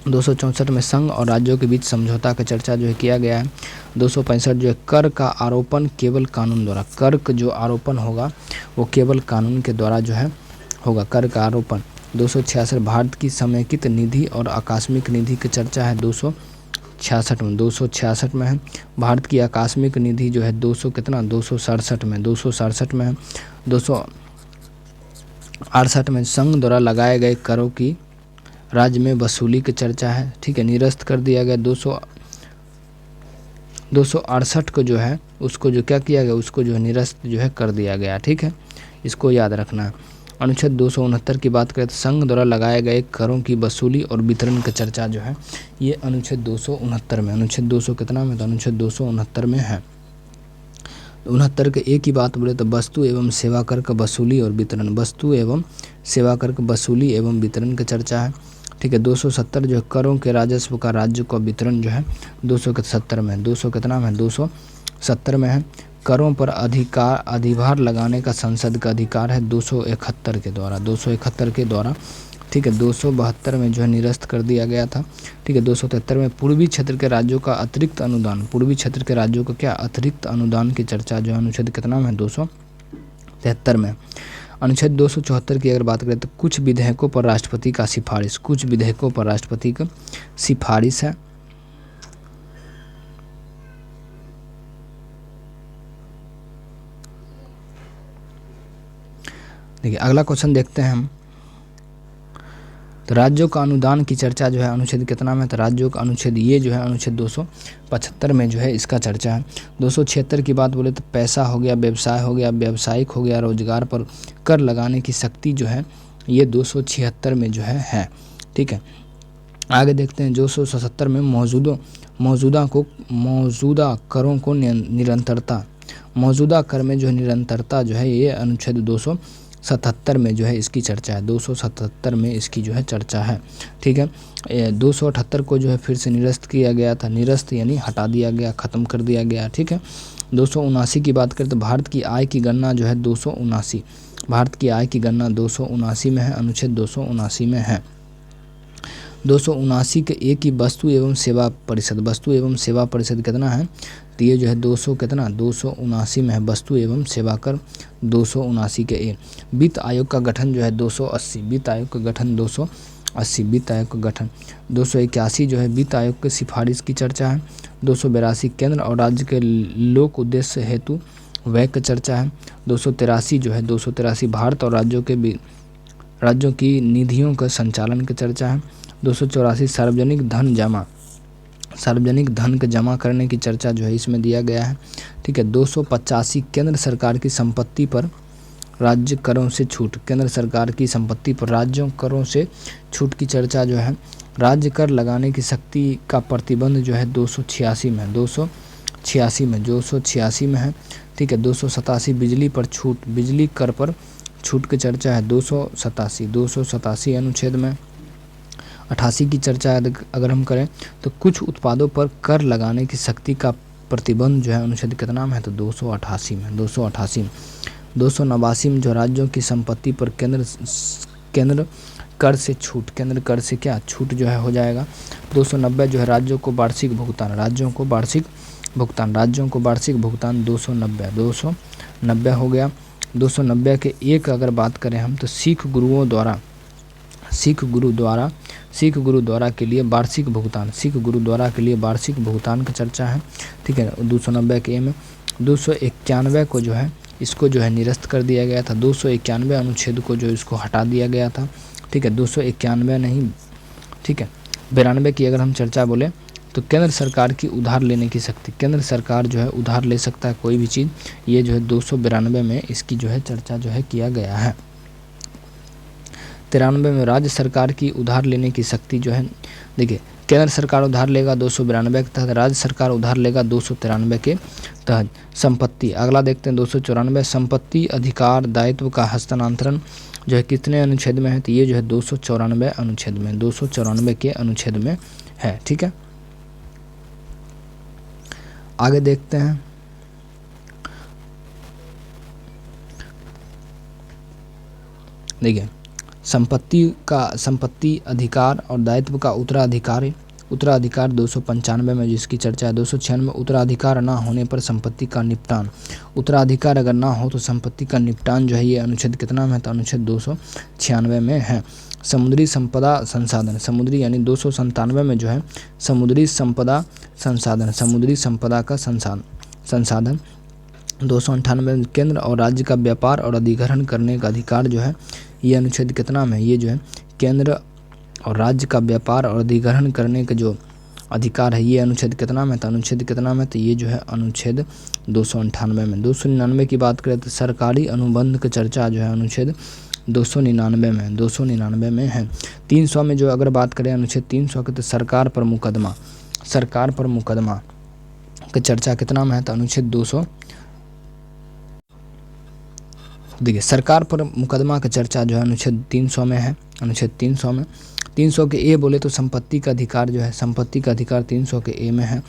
264 में संघ और राज्यों के बीच समझौता का चर्चा जो है किया गया है। 265 जो है कर का आरोपण केवल कानून द्वारा, कर का जो आरोपण होगा वो केवल कानून के द्वारा जो है होगा, कर का आरोपण। 266 भारत की समेकित निधि और आकस्मिक निधि की चर्चा है 266 में है। भारत की आकस्मिक निधि जो है 267 में है। 68 में संघ द्वारा लगाए गए करों की राज्य में वसूली की चर्चा है, ठीक है, निरस्त कर दिया गया। 268 को जो है उसको जो क्या किया गया, उसको जो है निरस्त जो है कर दिया गया, ठीक है, इसको याद रखना है। अनुच्छेद 269 की बात करें तो संघ द्वारा लगाए गए करों की वसूली और वितरण की चर्चा जो है ये अनुच्छेद 269 में, अनुच्छेद 200 कितना में, तो अनुच्छेद 269 में है। 69 के एक ही बात बोले तो वस्तु एवं सेवा कर का वसूली और वितरण, वस्तु एवं सेवा कर का वसूली एवं वितरण की चर्चा है, ठीक है। 270 जो है करों के राजस्व का राज्य का वितरण जो है 270 में, 200 कितना में, 270 में है। करों पर अधिभार लगाने का संसद का अधिकार है 271 के द्वारा, 271 के द्वारा, ठीक है। 272 में जो है निरस्त कर दिया गया था, ठीक है। 273 में पूर्वी क्षेत्र के राज्यों का अतिरिक्त अनुदान, पूर्वी क्षेत्र के राज्यों का क्या अतिरिक्त अनुदान की चर्चा जो है अनुच्छेद कितना में, 273 में। अनुच्छेद 274 की अगर बात करें तो कुछ विधेयकों पर राष्ट्रपति का सिफारिश, कुछ विधेयकों पर राष्ट्रपति का सिफारिश है। देखिए अगला क्वेश्चन देखते हैं हम, तो राज्यों का अनुदान की चर्चा जो है अनुच्छेद कितना में, तो राज्यों का अनुच्छेद ये जो है अनुच्छेद 275 में जो है इसका चर्चा है। 276 की बात बोले तो पैसा हो गया, व्यवसाय हो गया, व्यावसायिक हो गया, रोजगार पर कर लगाने की शक्ति जो है ये 276 में जो है, ठीक है। आगे देखते हैं 277 में मौजूदा करों को निरंतरता, मौजूदा कर में जो है निरंतरता जो है ये अनुच्छेद 277 में जो है इसकी चर्चा है, 277 में इसकी जो है चर्चा है, ठीक है। 278 को जो है फिर से निरस्त किया गया था, निरस्त यानी हटा दिया गया, ख़त्म कर दिया गया, ठीक है। 279 की बात करें तो भारत की आय की गणना जो है 279, भारत की आय की गणना 279 में है, अनुच्छेद 279 में है। 279 के एक ही वस्तु एवं सेवा परिषद, वस्तु एवं सेवा परिषद कितना है, तो ये जो है 279 में है, वस्तु एवं सेवा कर 279 के ए। वित्त आयोग का गठन जो है 280, वित्त आयोग का गठन 280, वित्त आयोग का गठन 281 जो है वित्त आयोग के सिफारिश की चर्चा है। 282 केंद्र और राज्य के लोक उद्देश्य हेतु व्यय की चर्चा है। 283 जो है 283 भारत और राज्यों की निधियों का संचालन की चर्चा है। 284 सार्वजनिक धन के जमा करने की चर्चा जो है इसमें दिया गया है, ठीक है। 285 केंद्र सरकार की संपत्ति पर राज्य करों से छूट, केंद्र सरकार की संपत्ति पर राज्यों करों से छूट की चर्चा जो है, राज्य कर लगाने की शक्ति का प्रतिबंध जो है 286 में, 286 में है, ठीक है। 287 बिजली पर छूट, बिजली कर पर छूट की चर्चा है 287 अनुच्छेद में। 88 की चर्चा अगर हम करें तो कुछ उत्पादों पर कर लगाने की शक्ति का प्रतिबंध जो है अनुच्छेद कितना में है, तो 288 में, 289 में जो राज्यों की संपत्ति पर केंद्र कर से छूट, केंद्र कर से क्या छूट जो है हो जाएगा। 290 जो है राज्यों को वार्षिक भुगतान, राज्यों को वार्षिक भुगतान 290 हो गया। 290 के एक अगर बात करें हम तो सिख गुरुद्वारा के लिए वार्षिक भुगतान, सिख गुरुद्वारा के लिए वार्षिक भुगतान की चर्चा है, ठीक है। 290 के ए में 291 को जो है इसको जो है निरस्त कर दिया गया था, 291 अनुच्छेद को जो इसको हटा दिया गया था, ठीक है। 291 नहीं, ठीक है। 92 की अगर हम चर्चा बोले तो केंद्र सरकार की उधार लेने की शक्ति, केंद्र सरकार जो है उधार ले सकता है कोई भी चीज़, ये जो है 292 में इसकी जो है चर्चा जो है किया गया है। 93 में राज्य सरकार की उधार लेने की शक्ति जो है, देखिए केंद्र सरकार उधार लेगा 292 के तहत, राज्य सरकार उधार लेगा 293 के तहत। संपत्ति अगला देखते हैं 294 संपत्ति अधिकार दायित्व का हस्तांतरण जो है कितने अनुच्छेद में है, तो ये जो है 294 अनुच्छेद में, 294 के अनुच्छेद में है, ठीक है। आगे देखते हैं देखिए संपत्ति अधिकार और दायित्व का उत्तराधिकार 295 में जिसकी चर्चा है। 296 में उत्तराधिकार ना होने पर संपत्ति का निपटान, उत्तराधिकार अगर ना हो तो संपत्ति का निपटान जो है ये अनुच्छेद कितना में है, तो अनुच्छेद 296 में है। समुद्री संपदा संसाधन, समुद्री यानी 297 में जो है समुद्री संपदा संसाधन, समुद्री संपदा का संसाधन। 298 में केंद्र और राज्य का व्यापार और अधिग्रहण करने का अधिकार जो है ये अनुच्छेद कितना में, ये जो है केंद्र और राज्य का व्यापार और अधिग्रहण करने का जो अधिकार है, ये अनुच्छेद कितना में, तो अनुच्छेद कितना में, तो ये जो है अनुच्छेद 298 में। 299 की बात करें तो सरकारी अनुबंध की चर्चा जो है अनुच्छेद 299 में है। 300 में जो अगर बात करें अनुच्छेद 300 की, तो सरकार पर मुकदमा की चर्चा कितना में है, तो अनुच्छेद 200। देखिए सरकार पर मुकदमा की चर्चा जो है अनुच्छेद 300 में है। अनुच्छेद 300 में 300 के ए बोले तो संपत्ति का अधिकार जो है, संपत्ति का अधिकार 300 के ए में है।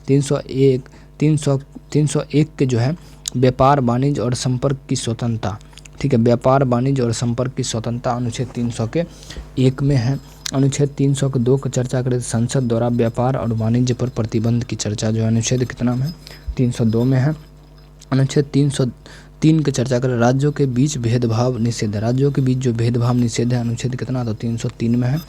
301 के जो है व्यापार वाणिज्य और संपर्क की स्वतंत्रता, ठीक है, व्यापार वाणिज्य और संपर्क की स्वतंत्रता अनुच्छेद 300 के 1 में है। अनुच्छेद 300 के 2 की चर्चा करें तो संसद द्वारा व्यापार और वाणिज्य पर प्रतिबंध की चर्चा जो है अनुच्छेद कितना में, 302 में है। अनुच्छेद 303 की चर्चा करें राज्यों के बीच भेदभाव निषेध, राज्यों के बीच जो भेदभाव निषेध है अनुच्छेद कितना, तो 303 में है,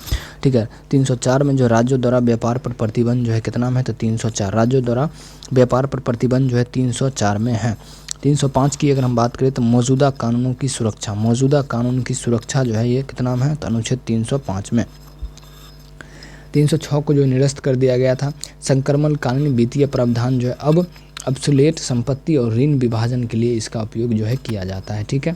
ठीक है। 304 में जो राज्यों द्वारा व्यापार पर प्रतिबंध जो है कितना में है, तो 304, राज्यों द्वारा व्यापार पर प्रतिबंध जो है 304 में है। 305 की अगर हम बात करें तो मौजूदा कानूनों की सुरक्षा, मौजूदा कानून की सुरक्षा जो है ये कितना में है, तो अनुच्छेद 305 में। 306 को जो निरस्त कर दिया गया था, संक्रमणकालीन वित्तीय प्रावधान जो है अब अब्सोल्यूट संपत्ति और ऋण विभाजन के लिए इसका उपयोग जो है किया जाता है, ठीक है।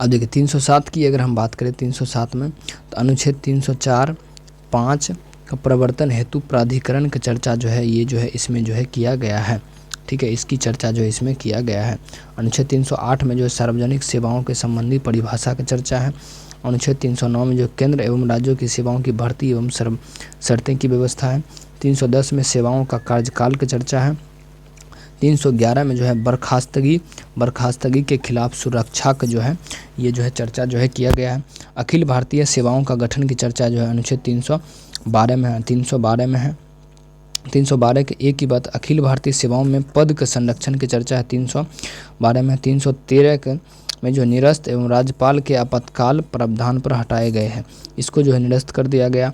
अब देखिए 307 की अगर हम बात करें 307 में, तो अनुच्छेद 304(5) का प्रवर्तन हेतु प्राधिकरण की चर्चा जो है ये जो है इसमें जो है किया गया है, ठीक है, इसकी चर्चा जो है इसमें किया गया है। अनुच्छेद 308 में जो है सार्वजनिक सेवाओं के संबंधी परिभाषा की चर्चा है। अनुच्छेद 309 में जो केंद्र एवं राज्यों की सेवाओं की भर्ती एवं शर्तें की व्यवस्था है। 310 में सेवाओं का कार्यकाल की चर्चा है। 311 में जो है बर्खास्तगी के खिलाफ सुरक्षा का जो है ये जो है चर्चा जो है किया गया है। अखिल भारतीय सेवाओं का गठन की चर्चा जो है अनुच्छेद 312 में है, 312 में है। 312 के एक की बात अखिल भारतीय सेवाओं में पद के संरक्षण की चर्चा है 312 में। 313 में जो निरस्त एवं राज्यपाल के आपातकाल प्रावधान पर हटाए गए हैं, इसको जो है निरस्त कर दिया गया।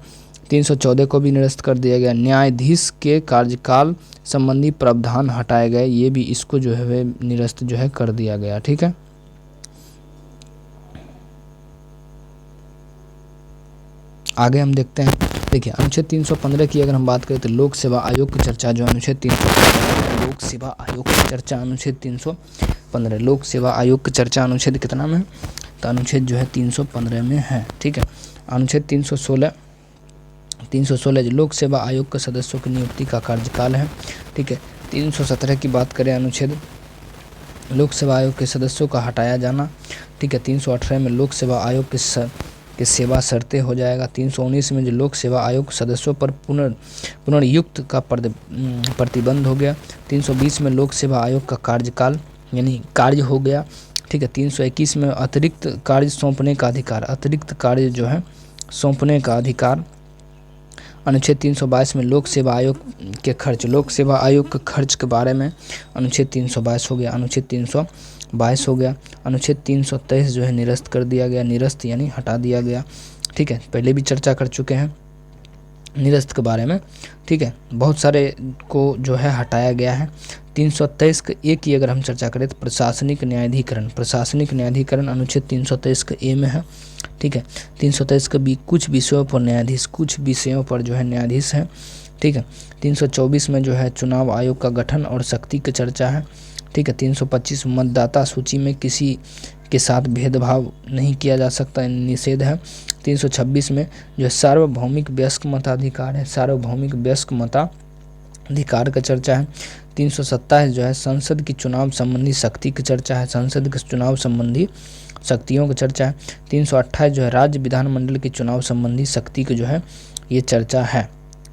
314 को भी निरस्त कर दिया गया। न्यायाधीश के कार्यकाल संबंधी प्रावधान हटाए गए, ये भी इसको जो है निरस्त जो है कर दिया गया, ठीक है। आगे हम देखते हैं, देखिए अनुच्छेद 315 की अगर हम बात करें तो लोक सेवा आयोग की चर्चा जो अनुच्छेद 315, लोक सेवा आयोग की चर्चा अनुच्छेद 315, लोक सेवा आयोग की चर्चा अनुच्छेद कितना में, तो अनुच्छेद जो है 315 में है, ठीक है। अनुच्छेद 316 जो लोक सेवा आयोग के सदस्यों की नियुक्ति का कार्यकाल है, ठीक है। 317 की बात करें अनुच्छेद लोक सेवा आयोग के सदस्यों का हटाया जाना, ठीक है। 318 में लोक सेवा आयोग के सेवा शर्तें हो जाएगा। 319 में जो लोक सेवा आयोग सदस्यों पर पुनर्नियुक्त का प्रतिबंध हो गया। 320 में लोक सेवा आयोग का कार्यकाल यानी कार्य हो गया, ठीक है। 321 में अतिरिक्त कार्य सौंपने का अधिकार, अतिरिक्त कार्य जो है सौंपने का अधिकार। अनुच्छेद 322 में लोक सेवा आयोग के खर्च, लोक सेवा आयोग के खर्च के बारे में अनुच्छेद 322 हो गया, अनुच्छेद 322 हो गया। अनुच्छेद 323 जो है निरस्त कर दिया गया, निरस्त यानी हटा दिया गया, ठीक है। पहले भी चर्चा कर चुके हैं निरस्त के बारे में, ठीक है। बहुत सारे को जो है हटाया गया है। 323 के ए की अगर हम चर्चा करें तो प्रशासनिक न्यायाधिकरण, प्रशासनिक न्यायाधिकरण अनुच्छेद 323 के ए में है, ठीक है। 323 के बी कुछ विषयों पर न्यायाधीश, कुछ विषयों पर जो है न्यायाधीश है, ठीक है। 324 में जो है चुनाव आयोग का गठन और शक्ति की चर्चा है, ठीक है। 325 मतदाता सूची में किसी के साथ भेदभाव नहीं किया जा सकता, निषेध है। 326 में जो है सार्वभौमिक वयस्क मताधिकार है, सार्वभौमिक वयस्क मताधिकार का चर्चा है। 327 जो है संसद की चुनाव संबंधी शक्ति की चर्चा है, संसद के चुनाव संबंधी शक्तियों की चर्चा है। 328 जो है राज्य विधानमंडल की चुनाव संबंधी शक्ति की जो है ये चर्चा है,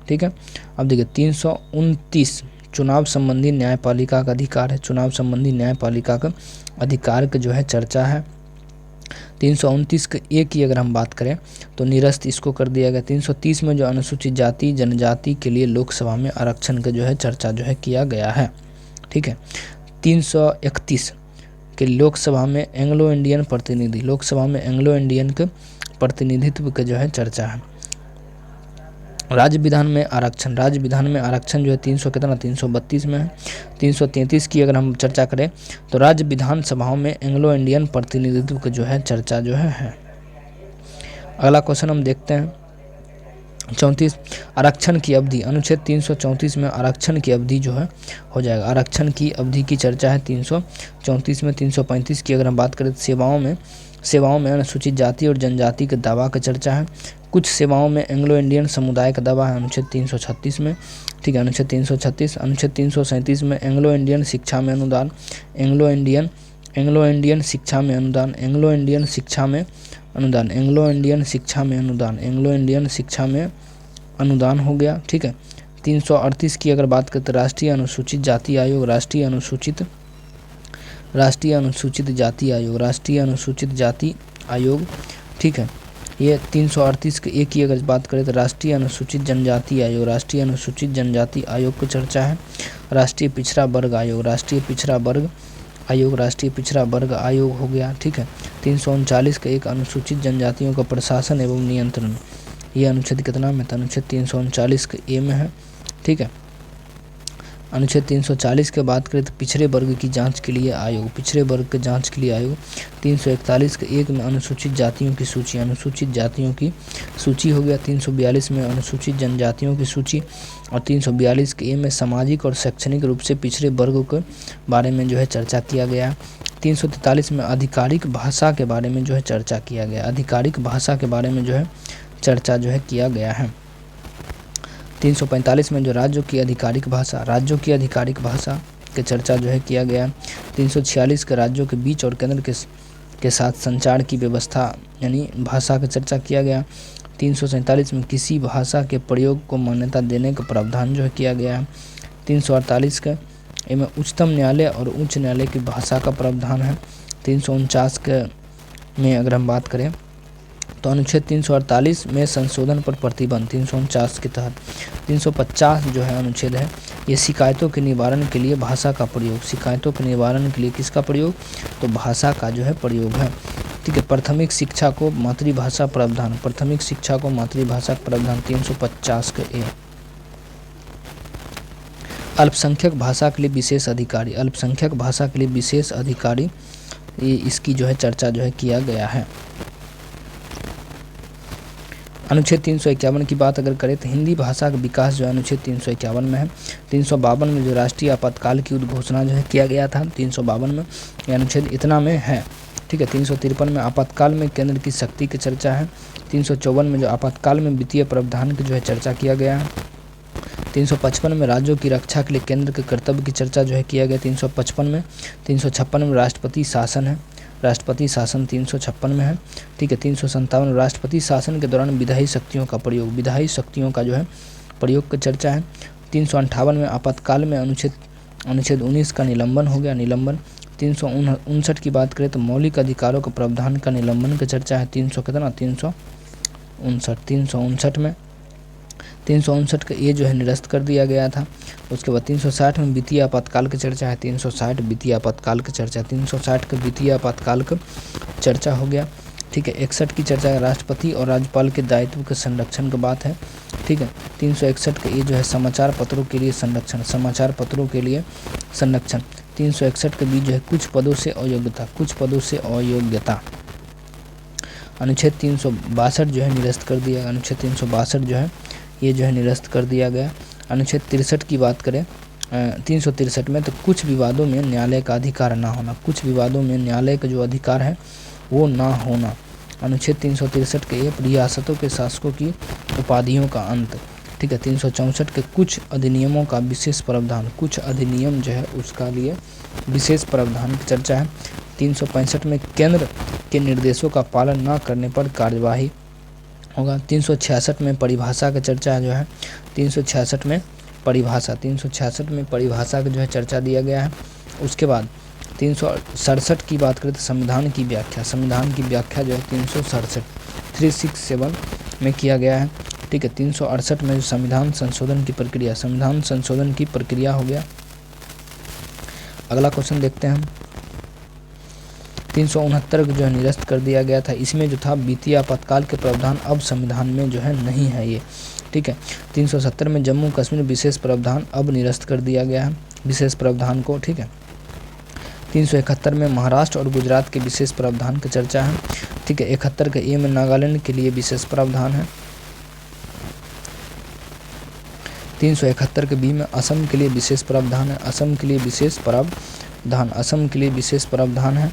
ठीक है। अब देखिए 329 चुनाव संबंधी न्यायपालिका का अधिकार है, चुनाव संबंधी न्यायपालिका का अधिकार का जो है चर्चा है। 329 के ए की अगर हम बात करें तो निरस्त इसको कर दिया गया। 330 में जो अनुसूचित जाति जनजाति के लिए लोकसभा में आरक्षण का जो है चर्चा जो है किया गया है, ठीक है। 331 के लोकसभा में एंग्लो इंडियन प्रतिनिधि, लोकसभा में एंग्लो इंडियन के प्रतिनिधित्व का जो है चर्चा है। राज्य विधान में आरक्षण, राज्य विधान में आरक्षण जो है 300 कितना 332 में है। 333 की अगर हम चर्चा करें तो राज्य विधानसभाओं में एंग्लो इंडियन प्रतिनिधित्व की जो है चर्चा जो है। अगला क्वेश्चन हम देखते हैं 34, आरक्षण की अवधि, अनुच्छेद 334 में आरक्षण की अवधि जो है हो जाएगा। आरक्षण की अवधि की चर्चा है 334 में। 335 की अगर हम बात करें तो सेवाओं में अनुसूचित जाति और जनजाति के दावा का चर्चा है। कुछ सेवाओं में एंग्लो इंडियन समुदाय का दावा है अनुच्छेद 336 में, ठीक है, अनुच्छेद 336। अनुच्छेद 337 में एंग्लो इंडियन शिक्षा में अनुदान, एंग्लो इंडियन शिक्षा में अनुदान, एंग्लो इंडियन शिक्षा में अनुदान, एंग्लो इंडियन शिक्षा में अनुदान, एंग्लो इंडियन शिक्षा में अनुदान हो गया, ठीक है। 338 की अगर बात करें तो राष्ट्रीय अनुसूचित जाति आयोग, राष्ट्रीय अनुसूचित जाति आयोग, ठीक है। ये 338 के एक की अगर बात करें तो राष्ट्रीय अनुसूचित जनजाति आयोग, राष्ट्रीय अनुसूचित जनजाति आयोग की चर्चा है। राष्ट्रीय पिछड़ा वर्ग आयोग, राष्ट्रीय पिछड़ा वर्ग आयोग हो गया, ठीक है। 339 का एक अनुसूचित जनजातियों का प्रशासन एवं नियंत्रण, ये अनुच्छेद कितना में था, अनुच्छेद 339 के ए में है, ठीक है। अनुच्छेद 340 के बात करें तो पिछड़े वर्ग की जांच के लिए आयोग, पिछड़े वर्ग के जांच के लिए आयोग। 341 के एक में अनुसूचित जातियों की सूची, अनुसूचित जातियों की सूची हो गया। 342 में अनुसूचित जनजातियों की सूची और 342 के ए में सामाजिक और शैक्षणिक रूप से पिछड़े वर्ग के बारे में जो है चर्चा किया गया। 343 में आधिकारिक भाषा के बारे में जो है चर्चा किया गया, आधिकारिक भाषा के बारे में जो है चर्चा जो है किया गया है। 345 में जो राज्यों की आधिकारिक भाषा के चर्चा जो है किया गया। 346 के राज्यों के बीच और केंद्र के साथ संचार की व्यवस्था यानी भाषा का चर्चा किया गया। 347 में किसी भाषा के प्रयोग को मान्यता देने का प्रावधान जो है किया गया है। 348 के इनमें उच्चतम न्यायालय और उच्च न्यायालय की भाषा का प्रावधान है। 349 के में अगर हम बात करें तो अनुच्छेद 348 में संशोधन पर प्रतिबंध 349 के तहत। 350 जो है अनुच्छेद है ये शिकायतों के निवारण के लिए भाषा का प्रयोग, शिकायतों के निवारण के लिए किसका प्रयोग, तो भाषा का जो है प्रयोग है, ठीक है। प्राथमिक शिक्षा को मातृभाषा प्रावधान, प्राथमिक शिक्षा को मातृभाषा प्रावधान 350 के ए। अल्पसंख्यक भाषा के लिए विशेष अधिकारी, अल्पसंख्यक भाषा के लिए विशेष अधिकारी, ये इसकी जो है चर्चा जो है किया गया है। अनुच्छेद 351 की बात अगर करें तो हिंदी भाषा का विकास जो है अनुच्छेद 351 में है। 352 में जो राष्ट्रीय आपातकाल की उद्घोषणा जो है किया गया था 352 में, यह अनुच्छेद इतना में है, ठीक है। 353 में आपातकाल में केंद्र की शक्ति की चर्चा है। 354 में जो आपातकाल में वित्तीय प्रावधान की जो है चर्चा किया गया है। 355 में राज्यों की रक्षा के लिए केंद्र के कर्तव्य की चर्चा जो है किया गया 355 में। 356 में राष्ट्रपति शासन है, राष्ट्रपति शासन 356 में है, ठीक है। 357 राष्ट्रपति शासन के दौरान विधायी शक्तियों का प्रयोग, विधायी शक्तियों का जो है प्रयोग की चर्चा है। 358 में आपातकाल में अनुच्छेद 19 का निलंबन हो गया, निलंबन। 359 की बात करें तो मौलिक अधिकारों का प्रावधान का निलंबन की चर्चा है 359 में। 359 का ये जो है निरस्त कर दिया गया था। उसके बाद 360 में वित्तीय आपातकाल की चर्चा है, 360 वित्तीय आपातकाल की चर्चा, 360 का वित्तीय आपातकाल का चर्चा हो गया, ठीक है। 61 की चर्चा है राष्ट्रपति और राज्यपाल के दायित्व के संरक्षण की बात है, ठीक है। 361 का ये जो है समाचार पत्रों के लिए संरक्षण, समाचार पत्रों के लिए संरक्षण। 361 के बीच जो है कुछ पदों से अयोग्यता, कुछ पदों से अयोग्यता। अनुच्छेद 362 जो है निरस्त कर दिया, अनुच्छेद 362 जो है ये जो है निरस्त कर दिया गया। अनुच्छेद 63 की बात करें 363 में तो कुछ विवादों में न्यायालय का अधिकार ना होना, कुछ विवादों में न्यायालय का जो अधिकार है वो ना होना। अनुच्छेद 363 के रियासतों के शासकों की उपाधियों का अंत, ठीक है। 364 के कुछ अधिनियमों का विशेष प्रावधान, कुछ अधिनियम जो है उसका लिए विशेष प्रावधान की चर्चा है। 365 में केंद्र के निर्देशों का पालन न करने पर कार्यवाही होगा। 366 में परिभाषा की चर्चा जो है 366 में परिभाषा, 366 में परिभाषा की जो है चर्चा दिया गया है। उसके बाद 367 की बात करें तो संविधान की व्याख्या, संविधान की व्याख्या जो है 367 में किया गया है, ठीक है। 368 में जो संविधान संशोधन की प्रक्रिया, संविधान संशोधन की प्रक्रिया हो गया। अगला क्वेश्चन देखते हैं हम 369 को जो है निरस्त कर दिया गया था। इसमें जो था वित्तीय आपातकाल के प्रावधान अब संविधान में जो है नहीं है, ये ठीक है। 370 में जम्मू कश्मीर विशेष प्रावधान अब निरस्त कर दिया गया है, विशेष प्रावधान को, ठीक है। 371 में महाराष्ट्र और गुजरात के विशेष प्रावधान की चर्चा है, ठीक है। 71 के ए में नागालैंड के लिए विशेष प्रावधान है। 371 के बी में असम के लिए विशेष प्रावधान है, असम के लिए विशेष प्रावधान, असम के लिए विशेष प्रावधान है,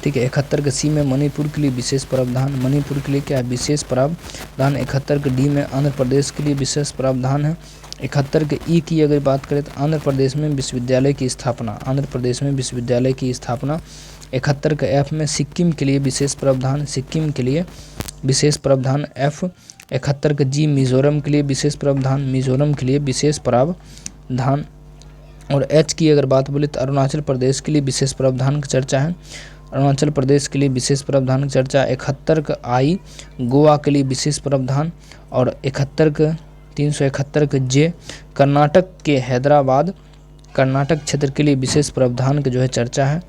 ठीक है। 71 के सी में मणिपुर के लिए विशेष प्रावधान, मणिपुर के लिए क्या है, विशेष प्रावधान। 71 के डी में आंध्र प्रदेश के लिए विशेष प्रावधान है। 71 के ई की अगर बात करें तो आंध्र प्रदेश में विश्वविद्यालय की स्थापना, आंध्र प्रदेश में विश्वविद्यालय की स्थापना। 71 के एफ में सिक्किम के लिए विशेष प्रावधान, सिक्किम के लिए विशेष प्रावधान एफ। 71 के जी मिजोरम के लिए विशेष प्रावधान, मिजोरम के लिए विशेष प्रावधान। और एच की अगर बात बोले तो अरुणाचल प्रदेश के लिए विशेष प्रावधान की चर्चा है, अरुणाचल प्रदेश के लिए विशेष प्रावधान की चर्चा। 71 का आई गोवा के लिए विशेष प्रावधान। और 371 के जे कर्नाटक के हैदराबाद, कर्नाटक क्षेत्र के लिए विशेष प्रावधान की जो है चर्चा है।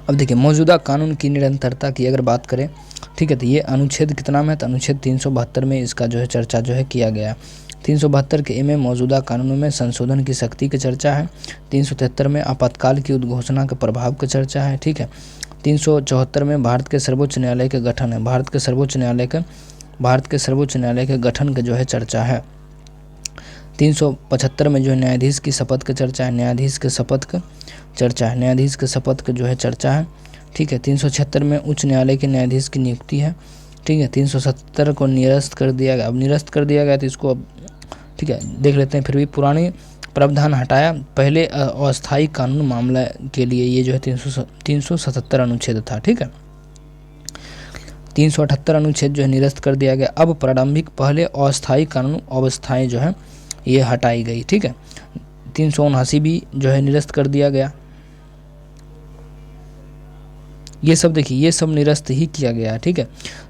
अब देखिए मौजूदा कानून की निरंतरता की अगर बात करें, ठीक है, तो ये अनुच्छेद कितना में है, तो अनुच्छेद 372 में इसका जो है चर्चा जो है किया गया। 372 के ए में मौजूदा कानूनों में संशोधन की सख्ती की चर्चा है। 373 में आपातकाल की उद्घोषणा के प्रभाव की चर्चा है, ठीक है। 374 में भारत के सर्वोच्च न्यायालय के गठन है, भारत के सर्वोच्च न्यायालय के गठन की जो है चर्चा है। 375 में जो है न्यायाधीश की शपथ की चर्चा है, न्यायाधीश के शपथ की चर्चा है, न्यायाधीश के शपथ की जो है चर्चा है, ठीक है। 376 में उच्च न्यायालय के न्यायाधीश की नियुक्ति है, ठीक है। 370 को निरस्त कर दिया गया, अब निरस्त कर दिया गया तो इसको अब ठीक है देख लेते हैं। फिर भी पुराने प्रावधान हटाया, पहले अस्थायी कानून मामला के लिए ये जो है 377 अनुच्छेद था, ठीक है। 378 अनुच्छेद जो है निरस्त कर दिया गया। अब प्रारंभिक पहले अस्थायी कानून अवस्थाएं जो है ये हटाई गई, ठीक है। 379 भी जो है निरस्त कर दिया गया। ये सब देखिए ये सब निरस्त ही किया गया, ठीक है।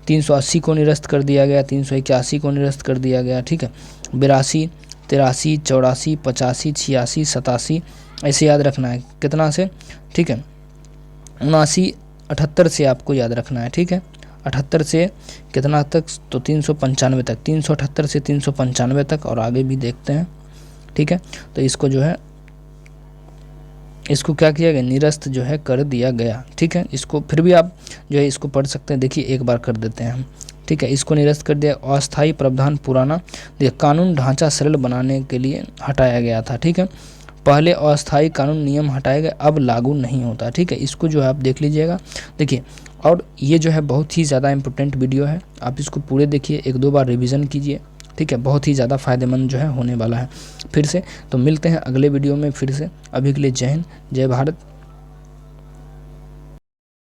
380 को निरस्त कर दिया गया, 381 को निरस्त कर दिया गया, ठीक है। 82, 83, 84, 85, 86, 87 ऐसे याद रखना है कितना से, ठीक है। 79, 78 से आपको याद रखना है, ठीक है। 78 से कितना तक, तो 395 तक, 378 से 395 तक और आगे भी देखते हैं, ठीक है। तो इसको जो है इसको क्या किया गया, निरस्त जो है कर दिया गया, ठीक है। इसको फिर भी आप जो है इसको पढ़ सकते हैं, देखिए एक बार कर देते हैं हम, ठीक है। इसको निरस्त कर दिया। अस्थायी प्रावधान पुराना, देखिए कानून ढांचा सरल बनाने के लिए हटाया गया था, ठीक है। पहले अस्थायी कानून नियम हटाए गए, अब लागू नहीं होता, ठीक है। इसको जो है आप देख लीजिएगा, देखिए। और ये जो है बहुत ही ज़्यादा इंपॉर्टेंट वीडियो है, आप इसको पूरे देखिए, 1-2 बार रिवीजन कीजिए, ठीक है। बहुत ही ज़्यादा फायदेमंद जो है होने वाला है। फिर से तो मिलते हैं अगले वीडियो में फिर से, अभी के लिए जय हिंद, जय भारत।